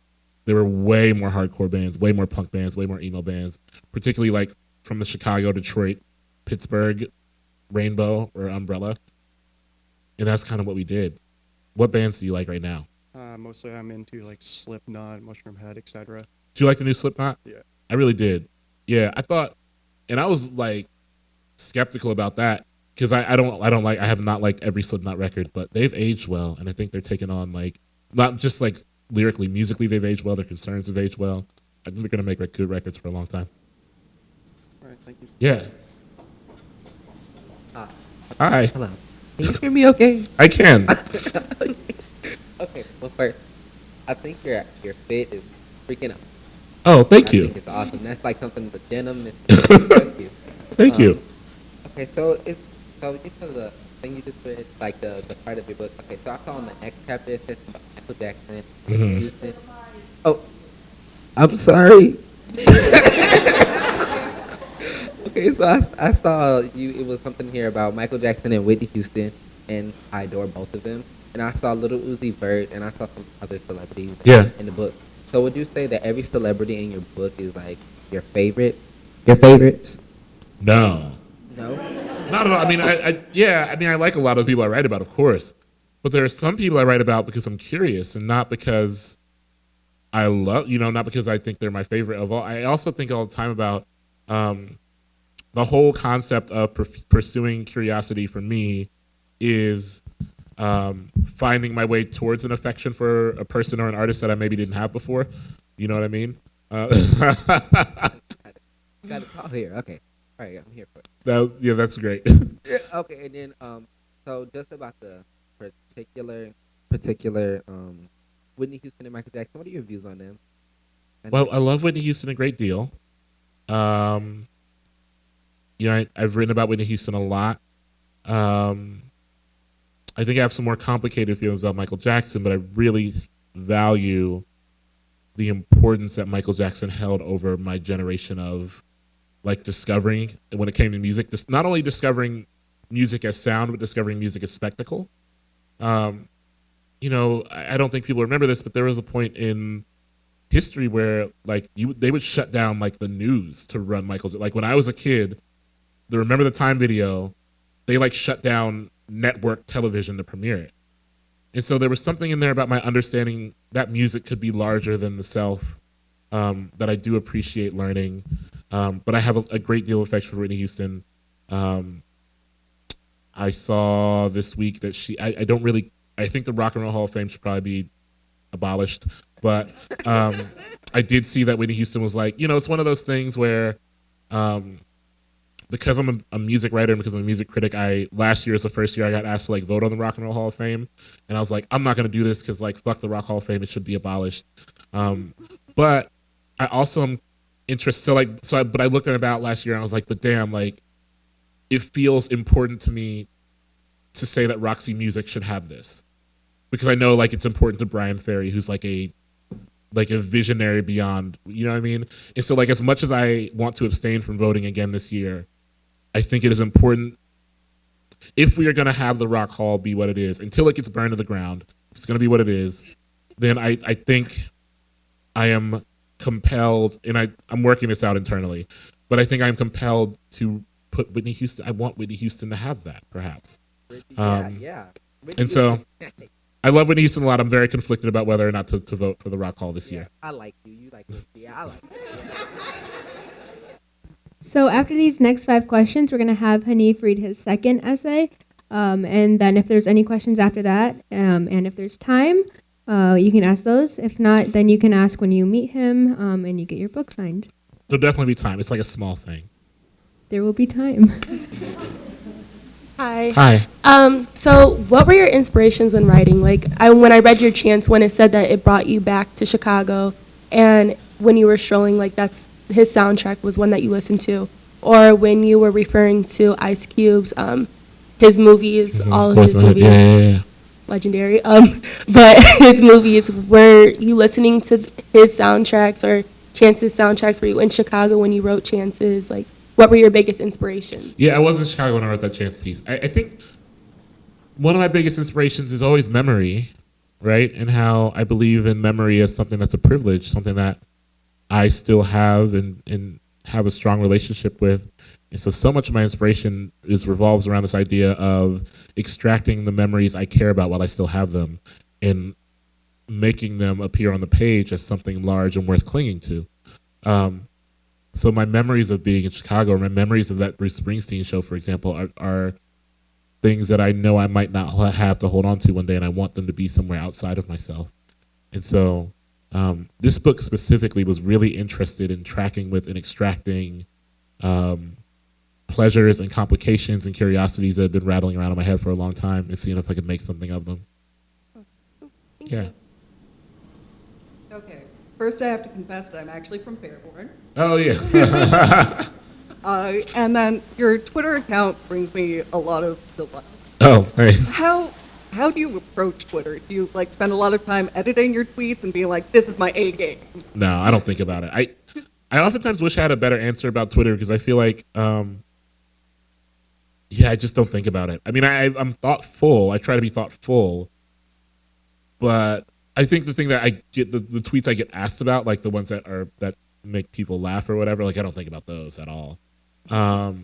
There were way more hardcore bands, way more punk bands, way more emo bands, particularly like from the Chicago, Detroit, Pittsburgh, Rainbow, or Umbrella. And that's kind of what we did. What bands do you like right now? Mostly I'm into like Slipknot, Mushroom Head, etc. Did you like the new Slipknot? Yeah. I really did. Yeah, I thought, and I was like skeptical about that because I have not liked every Slipknot record, but they've aged well, and I think they're taking on like not just like lyrically, musically they've aged well. Their concerns have aged well. I think they're gonna make good records for a long time. All right, thank you. Yeah. Hi. Hello. Can you hear me okay? I can. Okay, well first, I think your fit is freaking out. Oh, thank you. I think it's awesome. That's like something the denim is. Thank you. Thank you. Okay, so you know the thing you just read, like the part of your book. Okay, so I saw in the next chapter it says about Michael Jackson, Whitney Houston. Oh, I'm sorry. Okay, so I saw it was something here about Michael Jackson and Whitney Houston, and I adore both of them. And I saw Little Uzi Vert, and I saw some other celebrities in the book. So would you say that every celebrity in your book is like your favorite? Your favorites? No. No? Not at all. I mean, I like a lot of the people I write about, of course. But there are some people I write about because I'm curious and not because I love, not because I think they're my favorite of all. I also think all the time about the whole concept of pursuing curiosity for me is finding my way towards an affection for a person or an artist that I maybe didn't have before. You know what I mean? Got a call here. Okay. All right, I'm here for it. That's great. Okay, and then so just about the particular Whitney Houston and Michael Jackson, what are your views on them? Well, I love Whitney Houston a great deal. I've written about Whitney Houston a lot. I think I have some more complicated feelings about Michael Jackson, but I really value the importance that Michael Jackson held over my generation of like discovering, when it came to music, not only discovering music as sound, but discovering music as spectacle. I don't think people remember this, but there was a point in history where like they would shut down like the news to run Michael. Like when I was a kid, the Remember the Time video, they like shut down network television to premiere it. And so there was something in there about my understanding that music could be larger than the self that I do appreciate learning. But I have a great deal of affection for Whitney Houston. I saw this week that I think the Rock and Roll Hall of Fame should probably be abolished. But I did see that Whitney Houston was like, it's one of those things where because I'm a music writer and because I'm a music critic, last year is the first year I got asked to like vote on the Rock and Roll Hall of Fame. And I was like, I'm not going to do this because like, fuck the Rock Hall of Fame. It should be abolished. But I also am interested. But I looked at it about last year and I was like, but damn, like it feels important to me to say that Roxy Music should have this because I know like it's important to Brian Ferry, who's like a visionary beyond, you know what I mean? And so like as much as I want to abstain from voting again this year, I think it is important if we are going to have the Rock Hall be what it is until it gets burned to the ground. It's going to be what it is. Then I think I am compelled, and I'm working this out internally, but I think I'm compelled to put Whitney Houston. I want Whitney Houston to have that, perhaps. Yeah. And so I love Whitney Houston a lot. I'm very conflicted about whether or not to vote for the Rock Hall this year. I like you. You like me. Yeah, I like you. So after these next 5 questions, we're going to have Hanif read his second essay. And then if there's any questions after that, and if there's time, you can ask those. If not, then you can ask when you meet him and you get your book signed. There'll definitely be time. It's like a small thing. There will be time. Hi. Hi. So what were your inspirations when writing? Like, when I read your chants, when it said that it brought you back to Chicago, and when you were strolling, like that's his soundtrack was one that you listened to, or when you were referring to Ice Cube's, his movies, all of his movies, Yeah. legendary. But his movies, were you listening to his soundtracks or Chance's soundtracks? Were you in Chicago when you wrote Chance's? Like, what were your biggest inspirations? Yeah, I was in Chicago when I wrote that Chance piece. I think one of my biggest inspirations is always memory, right? And how I believe in memory as something that's a privilege, something that I still have and have a strong relationship with. And so much of my inspiration revolves around this idea of extracting the memories I care about while I still have them and making them appear on the page as something large and worth clinging to. So my memories of being in Chicago, or my memories of that Bruce Springsteen show, for example, are things that I know I might not have to hold on to one day, and I want them to be somewhere outside of myself. And so this book specifically was really interested in tracking with and extracting pleasures and complications and curiosities that have been rattling around in my head for a long time and seeing if I could make something of them. Yeah. Okay. First, I have to confess that I'm actually from Fairborn. Oh, yeah. And then your Twitter account brings me a lot of delight. Oh, thanks. How do you approach Twitter? Do you like spend a lot of time editing your tweets and being like, this is my A game? No, I don't think about it. I oftentimes wish I had a better answer about Twitter because I feel like, I just don't think about it. I mean, I'm thoughtful. I try to be thoughtful, but I think the thing that I get, the tweets I get asked about, like the ones that make people laugh or whatever, like I don't think about those at all. I've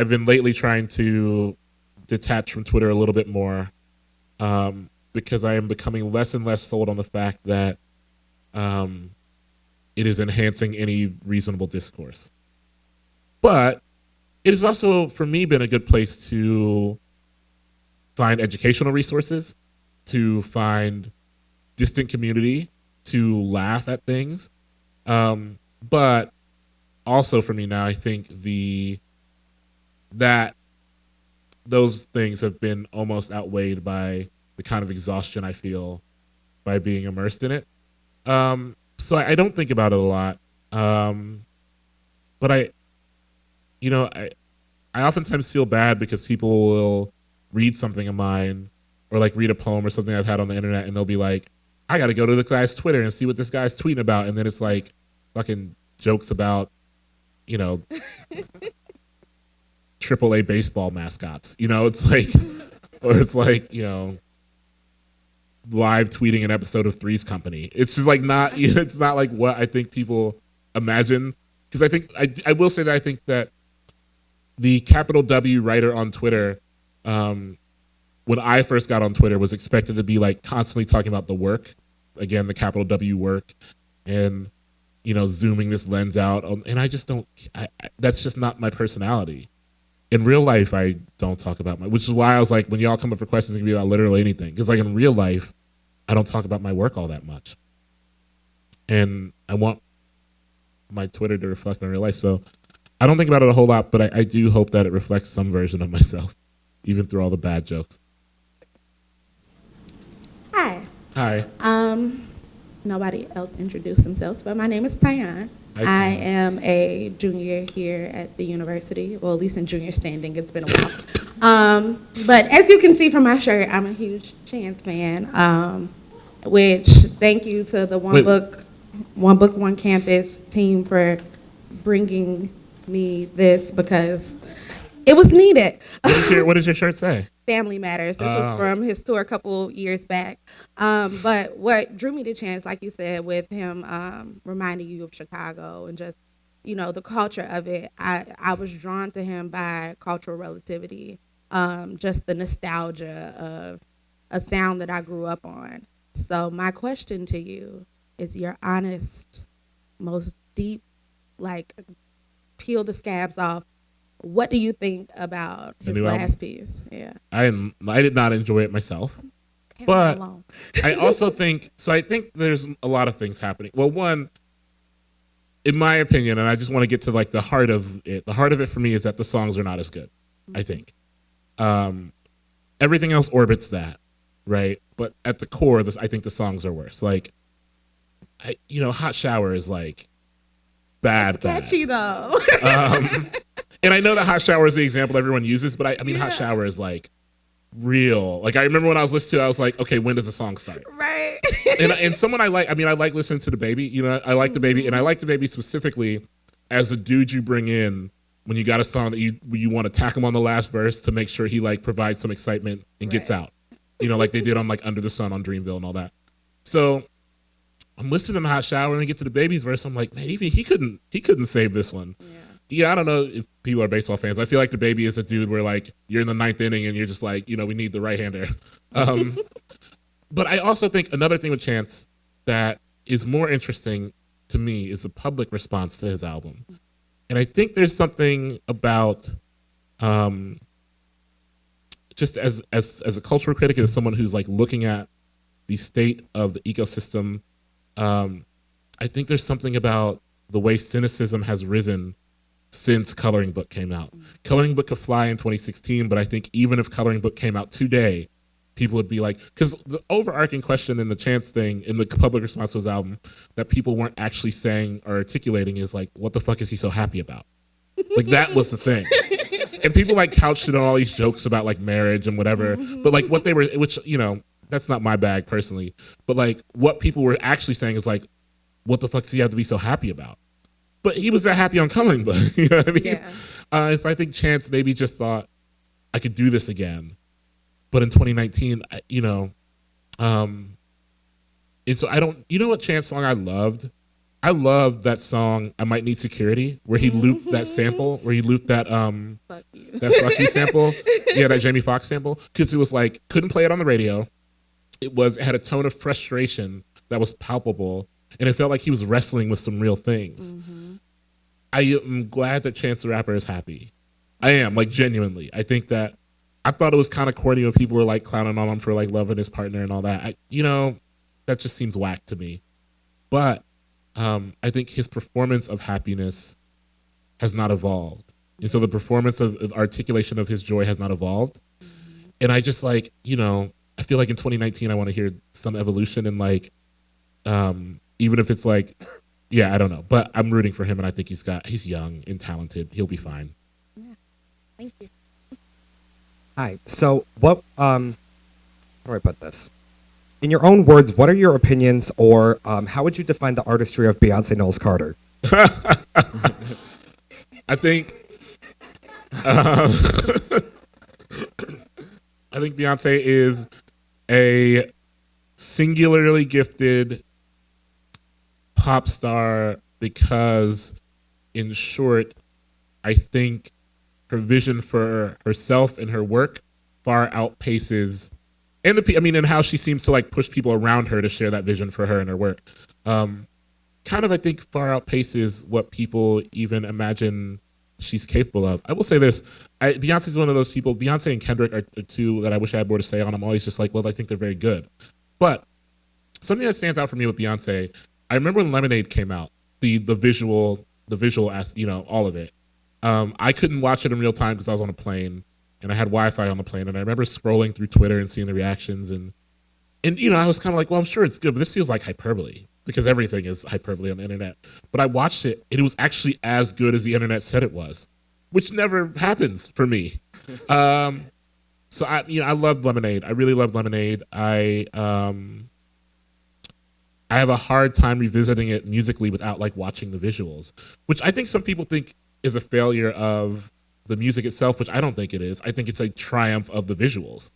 been lately trying to detach from Twitter a little bit more because I am becoming less and less sold on the fact that it is enhancing any reasonable discourse. But it has also, for me, been a good place to find educational resources, to find distant community, to laugh at things. But also for me now, I think that those things have been almost outweighed by the kind of exhaustion I feel by being immersed in it. So I don't think about it a lot. But I oftentimes feel bad because people will read something of mine or like read a poem or something I've had on the internet and they'll be like, I got to go to the guy's Twitter and see what this guy's tweeting about. And then it's like fucking jokes about, AAA baseball mascots. It's like, or it's like, live tweeting an episode of Three's Company. It's just like not, it's not like what I think people imagine. Because I think, I will say that I think that the capital W writer on Twitter, when I first got on Twitter, was expected to be like constantly talking about the work, again, the capital W work, and zooming this lens out. And I just don't. That's just not my personality. In real life, I don't talk about which is why I was like, when y'all come up for questions, it can be about literally anything. Because like in real life, I don't talk about my work all that much, and I want my Twitter to reflect my real life. So I don't think about it a whole lot, but I do hope that it reflects some version of myself, even through all the bad jokes. Hi. Hi. Nobody else introduced themselves, but my name is Tyann. I am a junior here at the university, well, at least in junior standing. It's been a while. But as you can see from my shirt, I'm a huge Chance fan, which thank you to the One Book, One Campus team for bringing me this because it was needed. What does your shirt say? Family Matters. This was from his tour a couple years back. But what drew me to Chance, like you said, with him reminding you of Chicago and just, the culture of it, I was drawn to him by cultural relativity, just the nostalgia of a sound that I grew up on. So my question to you is your honest, most deep, like, peel the scabs off. What do you think about his last piece? Yeah, I did not enjoy it myself, but I also think I think there's a lot of things happening. Well, one, in my opinion, and I just want to get to like the heart of it. The heart of it for me is that the songs are not as good. I think everything else orbits that, right? But at the core, I think the songs are worse. Like, Hot Shower is like bad. It's catchy though. And I know that Hot Shower is the example everyone uses, but I mean, Hot Shower is like real. Like, I remember when I was listening to it, I was like, okay, when does the song start? Right. And someone I like listening to DaBaby. I like DaBaby, and I like DaBaby specifically as a dude you bring in when you got a song that you want to tack him on the last verse to make sure he like provides some excitement and gets out. Like they did on like Under the Sun on Dreamville and all that. So I'm listening to Hot Shower and I get to DaBaby's verse. I'm like, man, even he couldn't save this one. Yeah, I don't know if people are baseball fans. I feel like DaBaby is a dude where like you're in the 9th inning and you're just like, we need the right-hander. But I also think another thing with Chance that is more interesting to me is the public response to his album. And I think there's something about just as a cultural critic and as someone who's like looking at the state of the ecosystem, I think there's something about the way cynicism has risen since Coloring Book came out. Coloring Book could fly in 2016, but I think even if Coloring Book came out today, people would be like, because the overarching question in the Chance thing, in the public response to his album, that people weren't actually saying or articulating is like, what the fuck is he so happy about? Like, that was the thing. And people like couched it on all these jokes about like marriage and whatever, but like what they were, which, that's not my bag personally, but like what people were actually saying is like, what the fuck does he have to be so happy about? But he was that happy on Coloring Book, you know what I mean? Yeah. So I think Chance maybe just thought, I could do this again. But in 2019, and so I don't, what Chance song I loved? I loved that song, I Might Need Security, where he looped that sample, where he looped that Fuck You sample. Yeah, that Jamie Foxx sample. Because it was like, couldn't play it on the radio. It had a tone of frustration that was palpable. And it felt like he was wrestling with some real things. I am glad that Chance the Rapper is happy. I am, like, genuinely. I think that I thought it was kind of corny when people were like clowning on him for like loving his partner and all that. That just seems whack to me. But I think his performance of happiness has not evolved. And so the performance of articulation of his joy has not evolved. And I just like, I feel like in 2019, I want to hear some evolution and like, even if it's like, I don't know, but I'm rooting for him and I think he's young and talented. He'll be fine. Yeah. Thank you. Hi. So how do I put this? In your own words, what are your opinions or how would you define the artistry of Beyonce Knowles Carter? I think Beyonce is a singularly gifted pop star because, in short, I think her vision for herself and her work far outpaces, and how she seems to like push people around her to share that vision for her and her work. I think far outpaces what people even imagine she's capable of. I will say this, Beyonce's one of those people, Beyonce and Kendrick are two that I wish I had more to say on. I'm always just like, well, I think they're very good. But something that stands out for me with Beyonce, I remember when Lemonade came out, the visual, all of it. I couldn't watch it in real time because I was on a plane and I had Wi-Fi on the plane. And I remember scrolling through Twitter and seeing the reactions. And I was kind of like, well, I'm sure it's good, but this feels like hyperbole because everything is hyperbole on the internet. But I watched it and it was actually as good as the internet said it was, which never happens for me. So I loved Lemonade. I really loved Lemonade. I have a hard time revisiting it musically without like watching the visuals, which I think some people think is a failure of the music itself, which I don't think it is. I think it's a triumph of the visuals,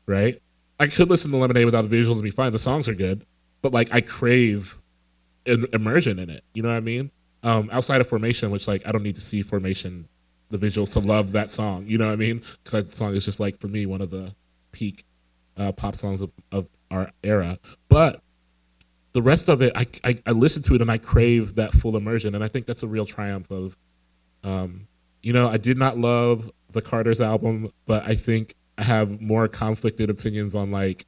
right? I could listen to Lemonade without the visuals and be fine. The songs are good, but like I crave immersion in it. You know what I mean? Outside of Formation, which like I don't need to see Formation, the visuals to love that song. You know what I mean? Because that song is just like for me one of the peak pop songs of our era. But the rest of it, I listen to it and I crave that full immersion, and I think that's a real triumph of, I did not love the Carter's album, but I think I have more conflicted opinions on like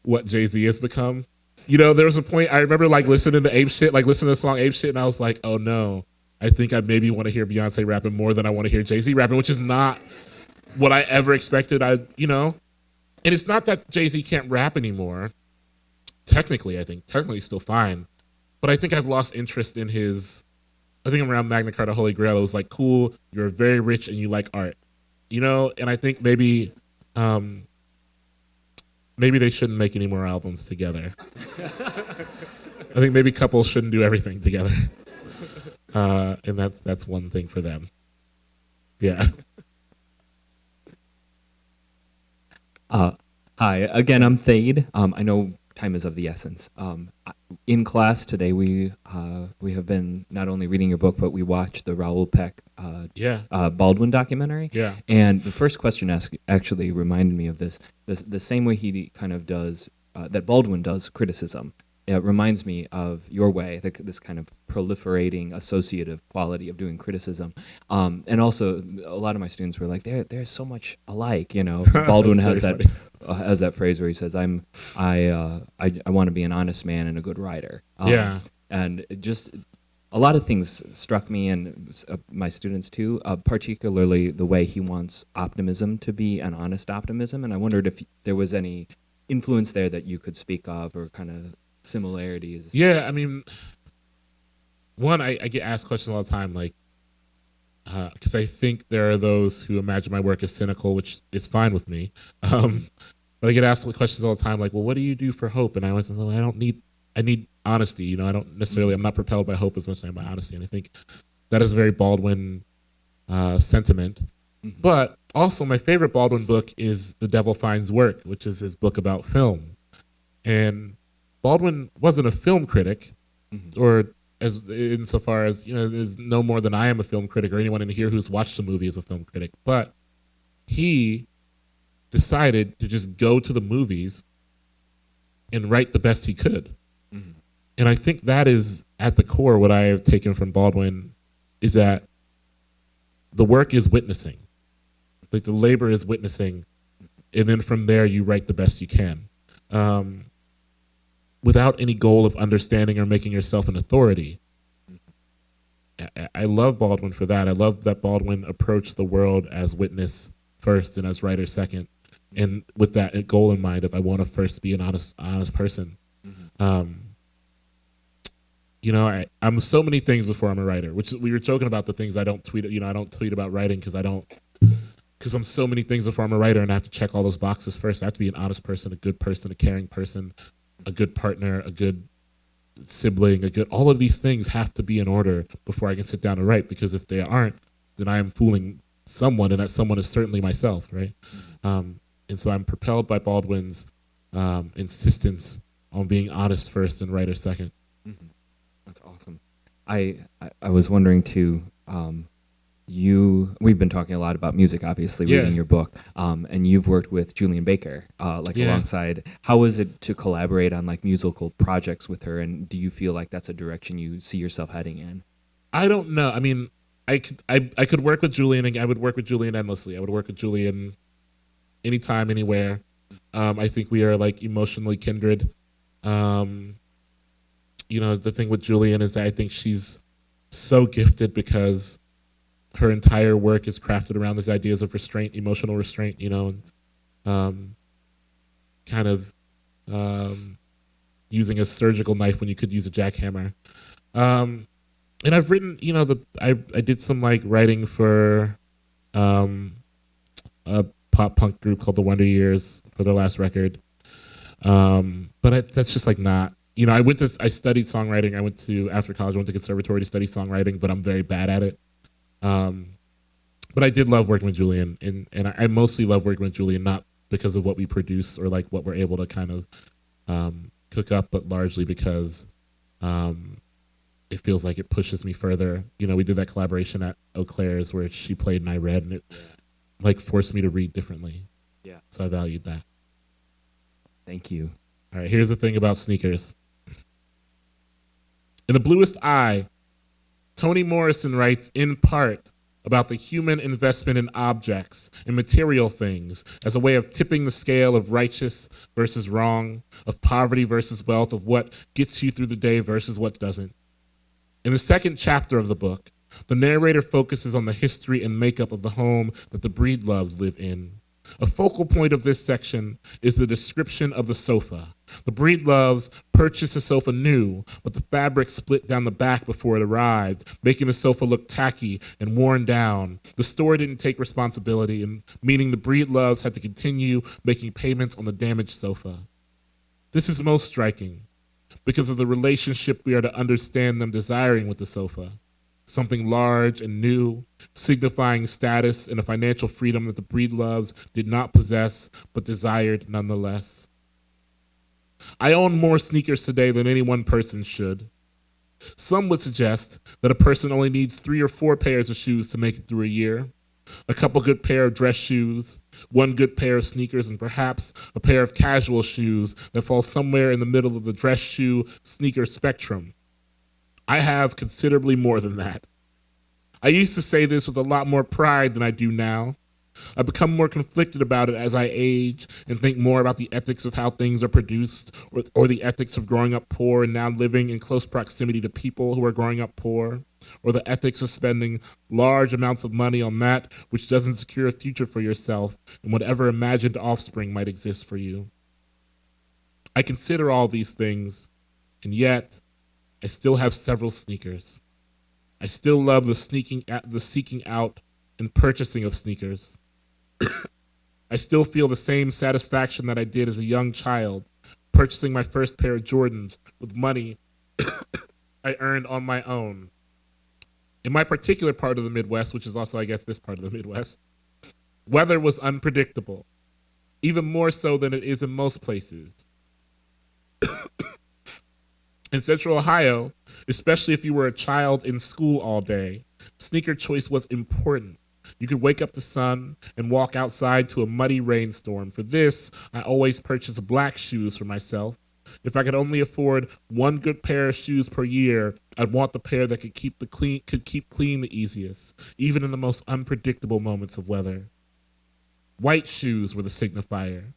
what Jay-Z has become. You know, there was a point I remember like listening to the song Ape Shit, and I was like, oh no, I think I maybe want to hear Beyonce rapping more than I want to hear Jay-Z rapping, which is not what I ever expected. And it's not that Jay-Z can't rap anymore. Technically, I think he's still fine, but I think I've lost interest in I think around Magna Carta Holy Grail, it was like, cool, you're very rich and you like art, and I think maybe they shouldn't make any more albums together. I think maybe couples shouldn't do everything together. And that's one thing for them. Yeah. Hi, again, I'm Thade. I know time is of the essence. In class today, we have been not only reading your book, but we watched the Raoul Peck Baldwin documentary. Yeah. And the first question actually reminded me of this. The same way he kind of does, that Baldwin does criticism. It reminds me of your way, this kind of proliferating associative quality of doing criticism. And also, a lot of my students were like, "There's so much alike." Baldwin has that phrase where he says, I want to be an honest man and a good writer." And just a lot of things struck me and my students too, particularly the way he wants optimism to be an honest optimism. And I wondered if there was any influence there that you could speak of, or kind of similarities. Yeah, I mean, one, I get asked questions all the time, like, because I think there are those who imagine my work as cynical, which is fine with me. But I get asked questions all the time, like, well, what do you do for hope? And I always say, well, I need honesty. I don't necessarily, I'm not propelled by hope as much as I am by honesty. And I think that is a very Baldwin sentiment. Mm-hmm. But also my favorite Baldwin book is The Devil Finds Work, which is his book about film. And Baldwin wasn't a film critic, or as insofar as is no more than I am a film critic, or anyone in here who's watched the movie is a film critic. But he decided to just go to the movies and write the best he could. Mm-hmm. And I think that is at the core what I have taken from Baldwin, is that the work is witnessing, like the labor is witnessing, and then from there you write the best you can. Without any goal of understanding or making yourself an authority. I love Baldwin for that. I love that Baldwin approached the world as witness first and as writer second, and with that goal in mind of I want to first be an honest person. Mm-hmm. I'm so many things before I'm a writer, which we were joking about the things I don't tweet. I don't tweet about writing because I'm so many things before I'm a writer, and I have to check all those boxes first. I have to be an honest person, a good person, a caring person, a good partner, a good sibling, all of these things have to be in order before I can sit down and write, because if they aren't, then I am fooling someone, and that someone is certainly myself, right? And so I'm propelled by Baldwin's insistence on being honest first and writer second. Mm-hmm. That's awesome. I was wondering too, we've been talking a lot about music, obviously, reading your book, and you've worked with Julian Baker, alongside. How is it to collaborate on musical projects with her, and do you feel like that's a direction you see yourself heading in? I don't know. I mean, I could work with Julian, and I would work with Julian endlessly. I would work with Julian anytime, anywhere. I think we are emotionally kindred. The thing with Julian is that I think she's so gifted because her entire work is crafted around these ideas of restraint, emotional restraint, and using a surgical knife when you could use a jackhammer. And I've written, I did some writing for a pop punk group called the Wonder Years for their last record. But that's just not. I studied songwriting. After college, I went to conservatory to study songwriting, but I'm very bad at it. But I did love working with Julian, and I mostly love working with Julian, not because of what we produce or what we're able to kind of cook up, but largely because it feels like it pushes me further. We did that collaboration at Eau Claire's where she played and I read, and it forced me to read differently. Yeah. So I valued that. Thank you. All right, here's the thing about sneakers. In The Bluest Eye, Toni Morrison writes, in part, about the human investment in objects and material things as a way of tipping the scale of righteous versus wrong, of poverty versus wealth, of what gets you through the day versus what doesn't. In the second chapter of the book, the narrator focuses on the history and makeup of the home that the Breedloves live in. A focal point of this section is the description of the sofa. The Breedloves purchased the sofa new, but the fabric split down the back before it arrived, making the sofa look tacky and worn down. The store didn't take responsibility, and meaning the Breedloves had to continue making payments on the damaged sofa. This is most striking because of the relationship we are to understand them desiring with the sofa. Something large and new, signifying status and a financial freedom that the Breedloves did not possess, but desired nonetheless. I own more sneakers today than any one person should. Some would suggest that a person only needs 3 or 4 pairs of shoes to make it through a year. A couple good pair of dress shoes, 1 good pair of sneakers, and perhaps a pair of casual shoes that fall somewhere in the middle of the dress shoe sneaker spectrum. I have considerably more than that. I used to say this with a lot more pride than I do now. I become more conflicted about it as I age and think more about the ethics of how things are produced or the ethics of growing up poor and now living in close proximity to people who are growing up poor, or the ethics of spending large amounts of money on that which doesn't secure a future for yourself and whatever imagined offspring might exist for you. I consider all these things, and yet I still have several sneakers. I still love the seeking out and purchasing of sneakers. I still feel the same satisfaction that I did as a young child, purchasing my first pair of Jordans with money I earned on my own. In my particular part of the Midwest, which is also, I guess, this part of the Midwest, weather was unpredictable, even more so than it is in most places. In Central Ohio, especially if you were a child in school all day, sneaker choice was important. You could wake up to sun and walk outside to a muddy rainstorm. For this, I always purchased black shoes for myself. If I could only afford 1 good pair of shoes per year, I'd want the pair that could keep clean the easiest, even in the most unpredictable moments of weather. White shoes were the signifier.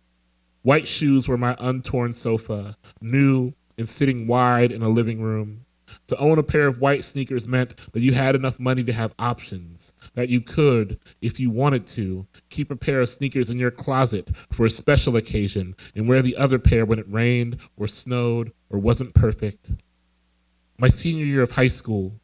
White shoes were my untorn sofa, new and sitting wide in a living room. To own a pair of white sneakers meant that you had enough money to have options, that you could, if you wanted to, keep a pair of sneakers in your closet for a special occasion and wear the other pair when it rained or snowed or wasn't perfect. My senior year of high school,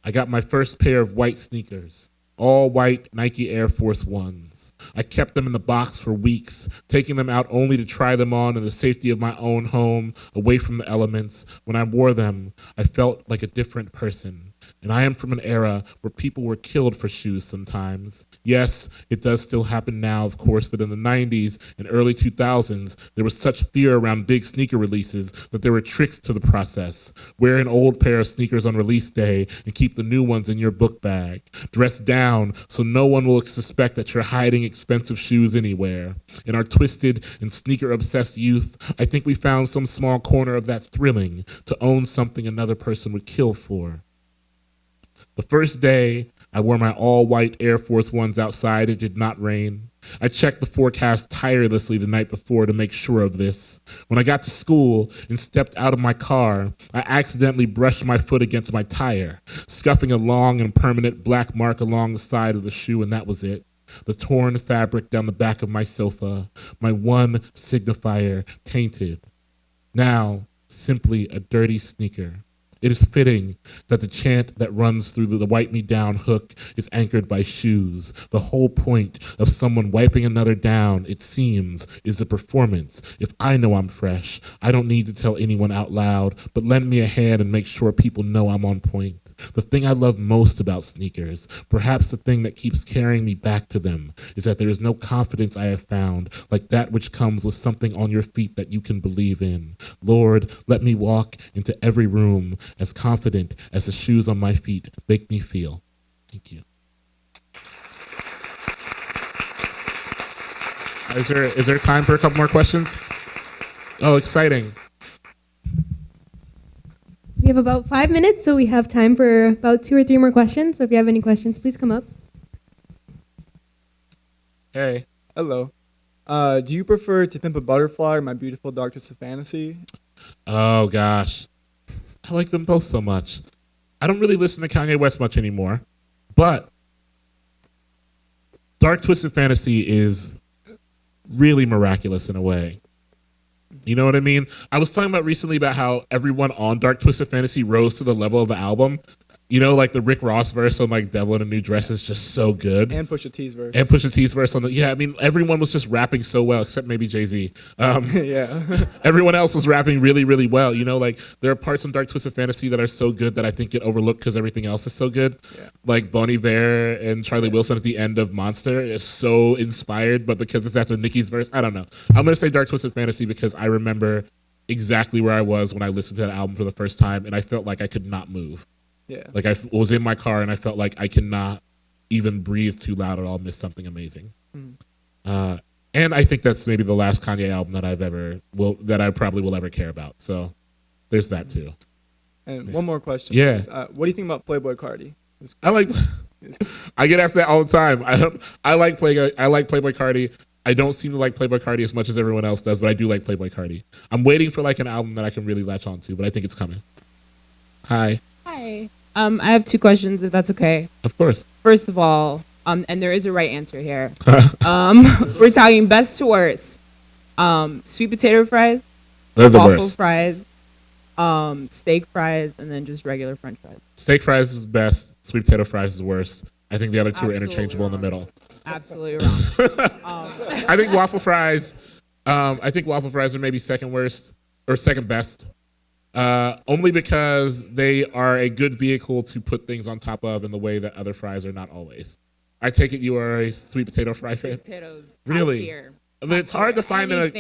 I got my first pair of white sneakers, all white Nike Air Force Ones. I kept them in the box for weeks, taking them out only to try them on in the safety of my own home, away from the elements. When I wore them, I felt like a different person. And I am from an era where people were killed for shoes sometimes. Yes, it does still happen now, of course, but in the 90s and early 2000s, there was such fear around big sneaker releases that there were tricks to the process. Wear an old pair of sneakers on release day and keep the new ones in your book bag. Dress down so no one will suspect that you're hiding expensive shoes anywhere. In our twisted and sneaker-obsessed youth, I think we found some small corner of that thrilling, to own something another person would kill for. The first day, I wore my all-white Air Force Ones outside. It did not rain. I checked the forecast tirelessly the night before to make sure of this. When I got to school and stepped out of my car, I accidentally brushed my foot against my tire, scuffing a long and permanent black mark along the side of the shoe, and that was it. The torn fabric down the back of my sofa, my one signifier tainted. Now, simply a dirty sneaker. It is fitting that the chant that runs through the wipe me down hook is anchored by shoes. The whole point of someone wiping another down, it seems, is the performance. If I know I'm fresh, I don't need to tell anyone out loud, but lend me a hand and make sure people know I'm on point. The thing I love most about sneakers, perhaps the thing that keeps carrying me back to them, is that there is no confidence I have found like that which comes with something on your feet that you can believe in. Lord, let me walk into every room as confident as the shoes on my feet make me feel. Thank you. Is there time for a couple more questions? Oh, exciting. We have about 5 minutes, so we have time for about 2 or 3 more questions. So if you have any questions, please come up. Hey. Hello. Do you prefer To Pimp a Butterfly or My Beautiful Dark Twisted Fantasy? Oh, gosh. I like them both so much. I don't really listen to Kanye West much anymore, but Dark Twisted Fantasy is really miraculous in a way. You know what I mean? I was talking about recently about how everyone on Dark Twisted Fantasy rose to the level of the album. You know, like the Rick Ross verse on like Devil in a New Dress is just so good. And Pusha T's verse. And Pusha T's verse on the, yeah, I mean, everyone was just rapping so well, except maybe Jay-Z. Yeah. Everyone else was rapping really, really well. You know, like there are parts in Dark Twisted Fantasy that are so good that I think get overlooked because everything else is so good. Yeah. Like Bon Iver and Charlie Wilson at the end of Monster is so inspired, but because it's after Nicki's verse, I don't know. I'm going to say Dark Twisted Fantasy because I remember exactly where I was when I listened to that album for the first time, and I felt like I could not move. Yeah. Like I was in my car and I felt like I cannot even breathe too loud or I'll miss something amazing. And I think that's maybe the last Kanye album that that I probably will ever care about. So there's that too. And one more question. Yeah. Please. What do you think about Playboi Carti? I get asked that all the time. I like Playboi Carti. I don't seem to like Playboi Carti as much as everyone else does, but I do like Playboi Carti. I'm waiting for like an album that I can really latch on to, but I think it's coming. Hi. Hi. I have two questions, if that's okay. Of course. First of all, and there is a right answer here. We're talking best to worst. Sweet potato fries, They're the waffle worst. fries, steak fries, and then just regular French fries. Steak fries is best. Sweet potato fries is worst. I think the other two are Absolutely interchangeable in the middle. Absolutely wrong. I think waffle fries. I think waffle fries are maybe second worst or second best. Only because they are a good vehicle to put things on top of in the way that other fries are not always. I take it you are a sweet potato fry fan. Potatoes. Really? Tier. It's hard to find here's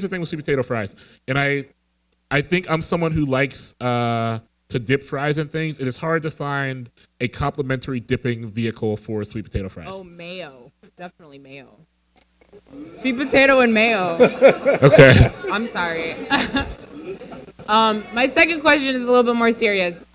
the thing with sweet potato fries. And I think I'm someone who likes to dip fries and things. It is hard to find a complimentary dipping vehicle for sweet potato fries. Oh, mayo. Definitely mayo. Sweet potato and mayo. Okay. I'm sorry. My second question is a little bit more serious.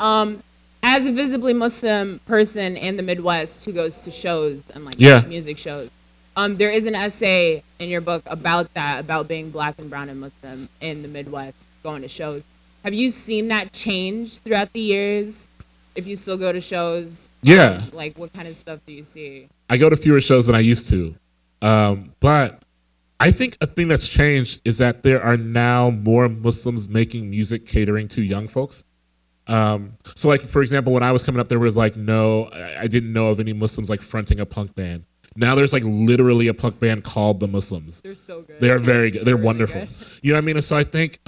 As a visibly Muslim person in the Midwest who goes to shows and music shows, there is an essay in your book about that, about being black and brown and Muslim in the Midwest, going to shows. Have you seen that change throughout the years? If you still go to shows? Yeah. What kind of stuff do you see? I go to fewer shows than I used to. But I think a thing that's changed is that there are now more Muslims making music catering to young folks. So like, for example, when I was coming up, there was I didn't know of any Muslims fronting a punk band. Now there's literally a punk band called the Muslims. They're so good. They're very good. They're really wonderful. Good. You know what I mean? And so I think,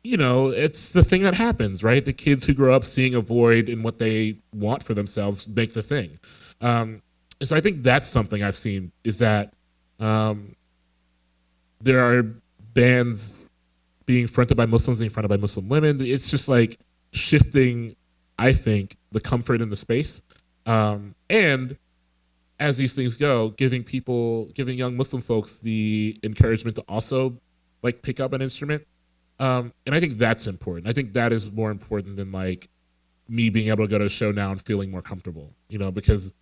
it's the thing that happens, right? The kids who grow up seeing a void in what they want for themselves make the thing. And so I think that's something I've seen is that there are bands being fronted by Muslims, being fronted by Muslim women. It's just shifting, I think, the comfort in the space. And as these things go, giving young Muslim folks the encouragement to also pick up an instrument. And I think that's important. I think that is more important than me being able to go to a show now and feeling more comfortable, because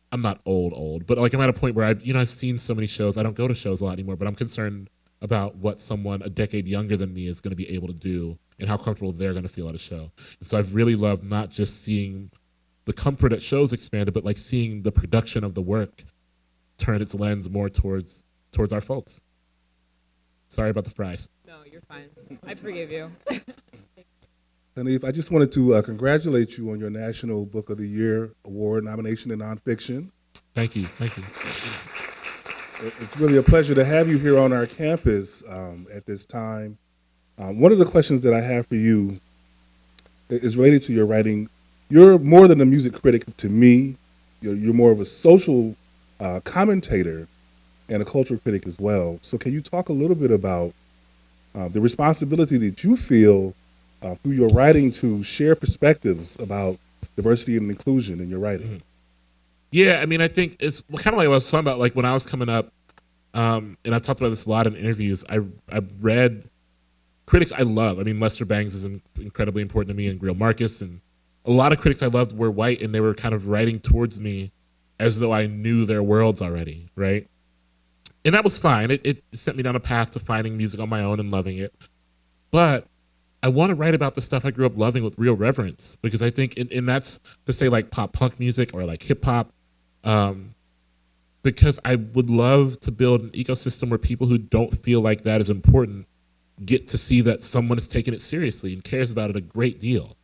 I'm not old, but I'm at a point where I've seen so many shows. I don't go to shows a lot anymore, but I'm concerned about what someone a decade younger than me is going to be able to do and how comfortable they're going to feel at a show. And so I've really loved not just seeing the comfort at shows expanded, but seeing the production of the work turn its lens more towards our folks. Sorry about the fries. No, you're fine. I forgive you. Hanif, I just wanted to congratulate you on your National Book of the Year Award nomination in nonfiction. Thank you. It's really a pleasure to have you here on our campus at this time. One of the questions that I have for you is related to your writing. You're more than a music critic to me. You're more of a social commentator and a cultural critic as well. So can you talk a little bit about the responsibility that you feel through your writing to share perspectives about diversity and inclusion in your writing? Mm-hmm. Yeah, I think it's kind of like what I was talking about, when I was coming up, and I've talked about this a lot in interviews, I read critics I love. Lester Bangs is incredibly important to me, and Greil Marcus, and a lot of critics I loved were white, and they were kind of writing towards me as though I knew their worlds already, right? And that was fine. It sent me down a path to finding music on my own and loving it. But I want to write about the stuff I grew up loving with real reverence, because I think, and that's to say like pop punk music or like hip hop, because I would love to build an ecosystem where people who don't feel like that is important get to see that someone is taking it seriously and cares about it a great deal.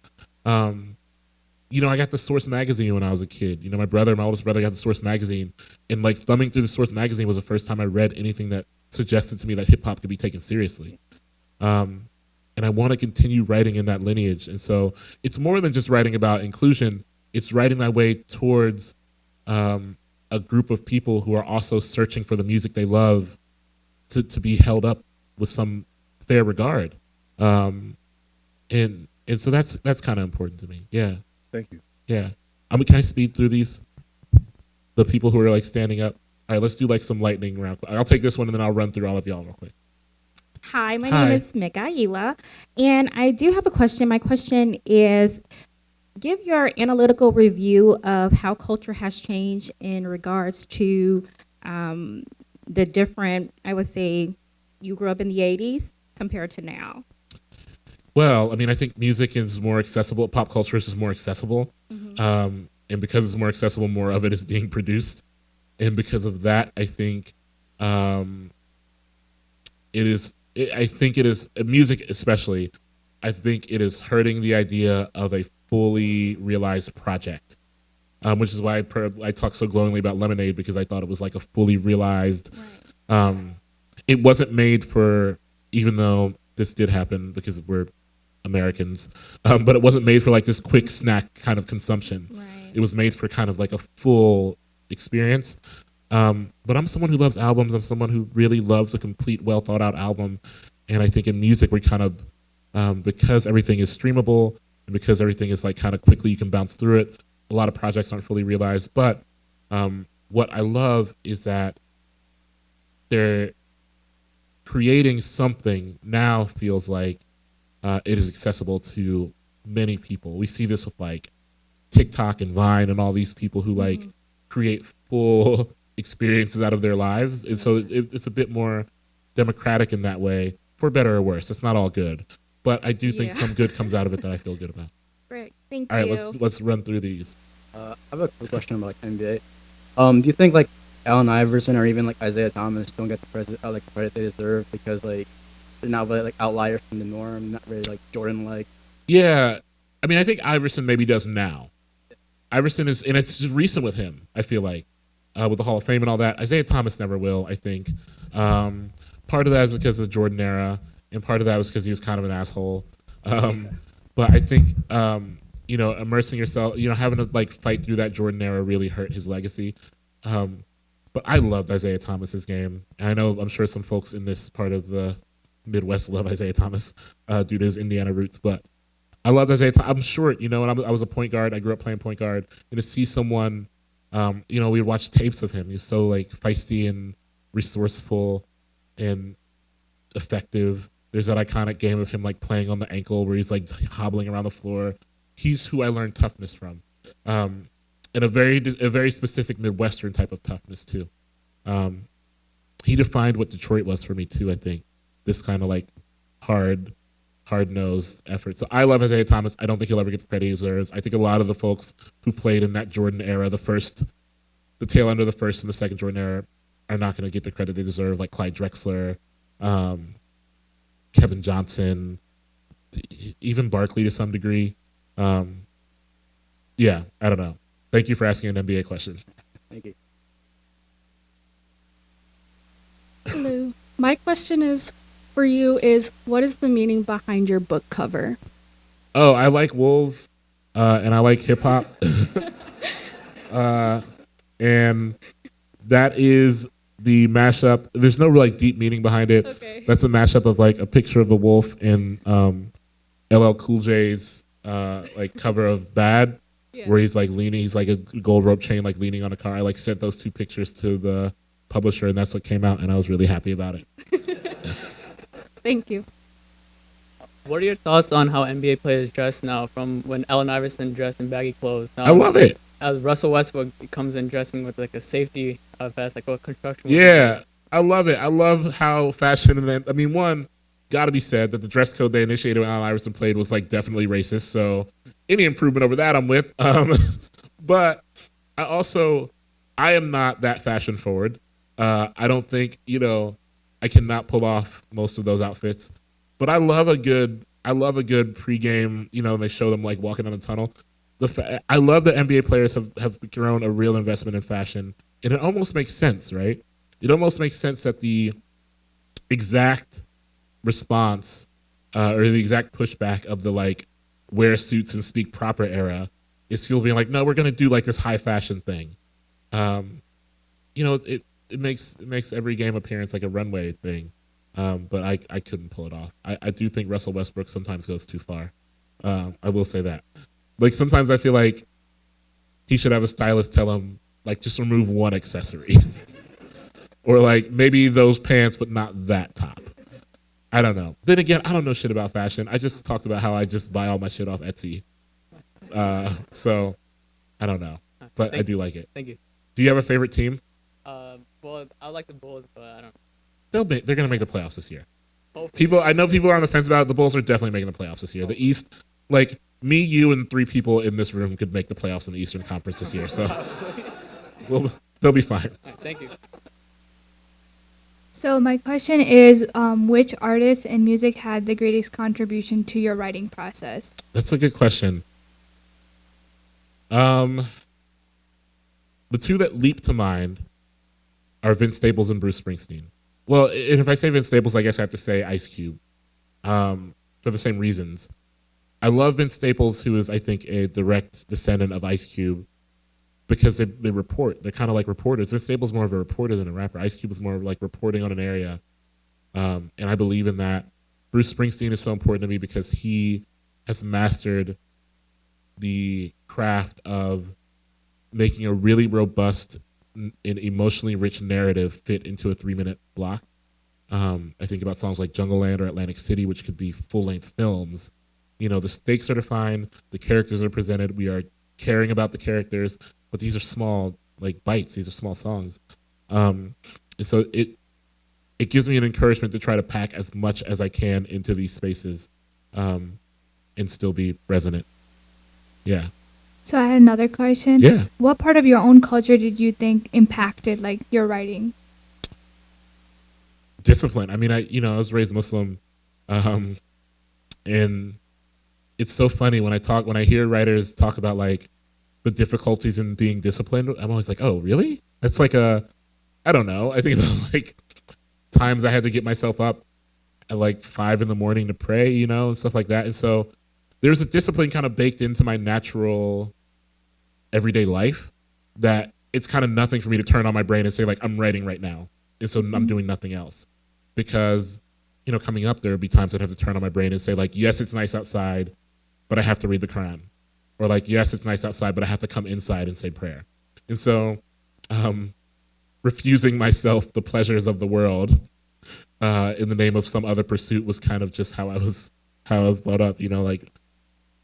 You know, I got the Source magazine when I was a kid. You know, my oldest brother got the Source magazine, and like thumbing through the Source magazine was the first time I read anything that suggested to me that hip hop could be taken seriously. And I want to continue writing in that lineage. And so it's more than just writing about inclusion. It's writing my way towards a group of people who are also searching for the music they love to be held up with some fair regard. And so that's kind of important to me. Yeah. Thank you. Yeah. Can I speed through these? The people who are like standing up. All right, let's do like some lightning round. I'll take this one and then I'll run through all of y'all real quick. Hi, my name is Mikaela, and I do have a question. My question is, give your analytical review of how culture has changed in regards to the different, I would say, you grew up in the 80s compared to now. Well, I mean, I think music is more accessible. Pop culture is just more accessible. And because it's more accessible, more of it is being produced. And because of that, I think music especially, I think it is hurting the idea of a fully realized project, which is why I talk so glowingly about Lemonade, because I thought it was like a fully realized, it wasn't made for, even though this did happen because we're Americans, but it wasn't made for like this quick snack kind of consumption. It was made for kind of like a full experience. But I'm someone who loves albums. I'm someone who really loves a complete, well thought out album. And I think in music, we kind of, because everything is streamable and because everything is like kind of quickly, you can bounce through it. A lot of projects aren't fully realized. But what I love is that they're creating something now feels like it is accessible to many people. We see this with like TikTok and Vine and all these people who like create full experiences out of their lives. And so it's a bit more democratic in that way, for better or worse. It's not all good, but I do think some good comes out of it that I feel good about. Great, thank you. All you. right, let's run through these. I have a quick question about like NBA. Do you think like Allen Iverson or even like Isaiah Thomas don't get the credit they deserve because like they're not really like outliers from the norm, not really like Jordan-like? Yeah, I mean, I think Iverson maybe does now. Iverson is, and it's just recent with him, I feel like, with the Hall of Fame and all that. Isaiah Thomas never will, I think. Part of that is because of the Jordan era, and part of that was because he was kind of an asshole. But I think, you know, immersing yourself, you know, having to like fight through that Jordan era really hurt his legacy. But I loved Isaiah Thomas's game. And I know, I'm sure some folks in this part of the Midwest love Isaiah Thomas due to his Indiana roots, but I loved Isaiah Thomas. I'm short, you know, and I was a point guard. I grew up playing point guard. And to see someone, you know, we would watch tapes of him. He was so like feisty and resourceful and effective. There's that iconic game of him like playing on the ankle where he's like hobbling around the floor. He's who I learned toughness from. And a very specific Midwestern type of toughness too. He defined what Detroit was for me too, I think. This kind of like hard-nosed effort. So I love Isaiah Thomas. I don't think he'll ever get the credit he deserves. I think a lot of the folks who played in that Jordan era, the tail end of the first and the second Jordan era, are not going to get the credit they deserve, like Clyde Drexler, Kevin Johnson, even Barkley to some degree. Yeah, I don't know. Thank you for asking an NBA question. Thank you. Hello. My question for you is, what is the meaning behind your book cover? Oh, I like wolves, and I like hip hop. And that is the mashup. There's no like deep meaning behind it. Okay. That's a mashup of like a picture of the wolf and LL Cool J's like cover of Bad, where he's like leaning, he's like a gold rope chain like leaning on a car. I like sent those two pictures to the publisher, and that's what came out, and I was really happy about it. Thank you. What are your thoughts on how NBA players dress now, from when Allen Iverson dressed in baggy clothes? I love it. Russell Westbrook comes in dressing with like a safety vest, like a construction. Yeah, I love it. I love how fashion and then, I mean, one, got to be said that the dress code they initiated when Allen Iverson played was like definitely racist. So any improvement over that, I'm with. But I am not that fashion forward. I don't think, I cannot pull off most of those outfits. But I love a good pregame. They show them like walking down a tunnel. I love that NBA players have grown a real investment in fashion, and it almost makes sense, right? It almost makes sense that the exact response or the exact pushback of the like wear suits and speak proper era is people being like, no, we're going to do like this high fashion thing. It makes every game appearance like a runway thing. But I couldn't pull it off. I do think Russell Westbrook sometimes goes too far. I will say that. Like sometimes I feel like he should have a stylist tell him like just remove one accessory. Or like maybe those pants but not that top. I don't know. Then again, I don't know shit about fashion. I just talked about how I just buy all my shit off Etsy. So I don't know. But I do like it. Thank you. Do you have a favorite team? Well, I like the Bulls, but I don't. They're going to make the playoffs this year. I know people are on the fence about it. The Bulls are definitely making the playoffs this year. The East, like me, you, and 3 people in this room could make the playoffs in the Eastern Conference this year. So they'll be fine. Thank you. So my question is, which artist and music had the greatest contribution to your writing process? That's a good question. The 2 that leap to mind are Vince Staples and Bruce Springsteen. Well, and if I say Vince Staples, I guess I have to say Ice Cube, for the same reasons. I love Vince Staples, who is, I think, a direct descendant of Ice Cube, because they report. They're kind of like reporters. Vince Staples is more of a reporter than a rapper. Ice Cube is more like reporting on an area, and I believe in that. Bruce Springsteen is so important to me because he has mastered the craft of making a really robust and emotionally rich narrative fit into a 3-minute block. I think about songs like Jungle Land or Atlantic City, which could be full-length films. The stakes are defined, the characters are presented, we are caring about the characters, but these are small like bites, these are small songs. And so it gives me an encouragement to try to pack as much as I can into these spaces and still be resonant. Yeah. So I had another question. Yeah. What part of your own culture did you think impacted like your writing? Discipline. I mean, I was raised Muslim, and it's so funny when I hear writers talk about like the difficulties in being disciplined. I'm always like, oh, really? That's like I don't know. I think about like times I had to get myself up at like 5 a.m. to pray, and stuff like that. And so there's a discipline kind of baked into my natural everyday life that it's kind of nothing for me to turn on my brain and say like, I'm writing right now. And so I'm doing nothing else. Because, coming up, there would be times I'd have to turn on my brain and say like, yes, it's nice outside, but I have to read the Quran. Or like, yes, it's nice outside, but I have to come inside and say prayer. And so refusing myself the pleasures of the world in the name of some other pursuit was kind of just how I was brought up,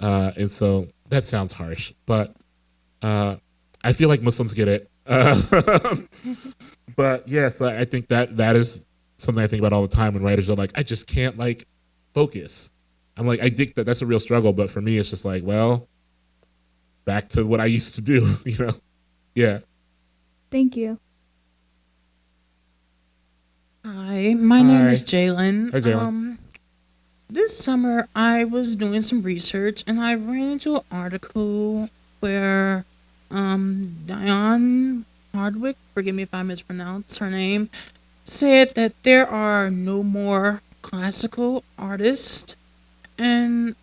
and so that sounds harsh, but I feel like Muslims get it. But yeah, so I think that is something I think about all the time when writers are like, I just can't like focus. I'm like, I think that's a real struggle, but for me, it's just like, well, back to what I used to do, Yeah. Thank you. Hi, my name is Jalen. Hi, Jalen. This summer, I was doing some research, and I ran into an article where Diane Hardwick, forgive me if I mispronounce her name, said that there are no more classical artists. And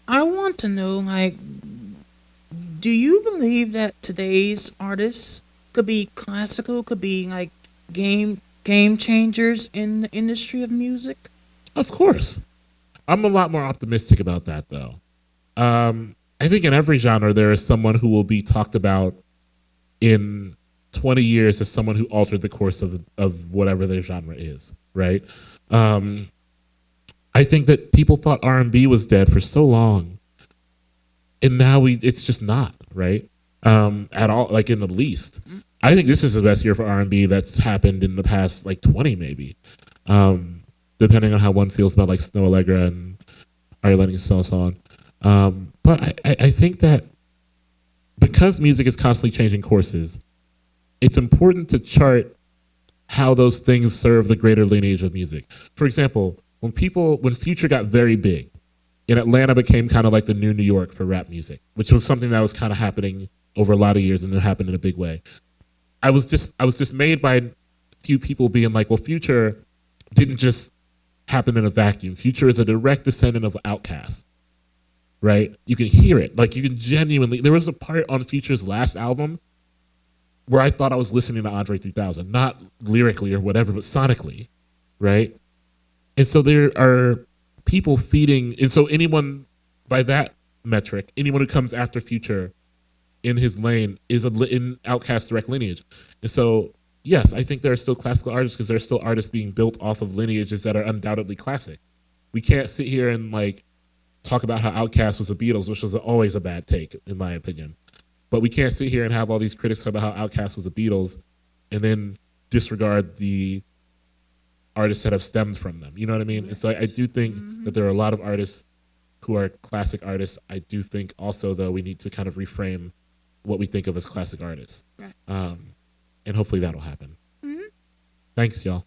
I want to know, like, do you believe that today's artists could be classical, could be like game changers in the industry of music? Of course. I'm a lot more optimistic about that, though. I think in every genre there is someone who will be talked about in 20 years as someone who altered the course of whatever their genre is, right? I think that people thought R&B was dead for so long, and now it's just not, right? at all, like in the least. I think this is the best year for R&B that's happened in the past like 20 maybe, depending on how one feels about like Snow Allegra and Are You Letting Yourself On. But I think that because music is constantly changing courses, it's important to chart how those things serve the greater lineage of music. For example, when Future got very big, and Atlanta became kind of like the new New York for rap music, which was something that was kind of happening over a lot of years and it happened in a big way. I was dismayed by a few people being like, well, Future didn't just happen in a vacuum. Future is a direct descendant of Outkast, right? You can hear it. Like, you can genuinely, there was a part on Future's last album where I thought I was listening to Andre 3000, not lyrically or whatever, but sonically, right? And so there are people feeding, and so anyone, by that metric, anyone who comes after Future in his lane is in Outkast direct lineage. And so, yes, I think there are still classical artists because there are still artists being built off of lineages that are undoubtedly classic. We can't sit here and like talk about how Outkast was the Beatles, which was always a bad take, in my opinion. But we can't sit here and have all these critics talk about how Outkast was the Beatles and then disregard the artists that have stemmed from them. You know what I mean? And so I do think that there are a lot of artists who are classic artists. I do think also, though, we need to kind of reframe what we think of as classic artists. Right. And hopefully that'll happen. Thanks, y'all.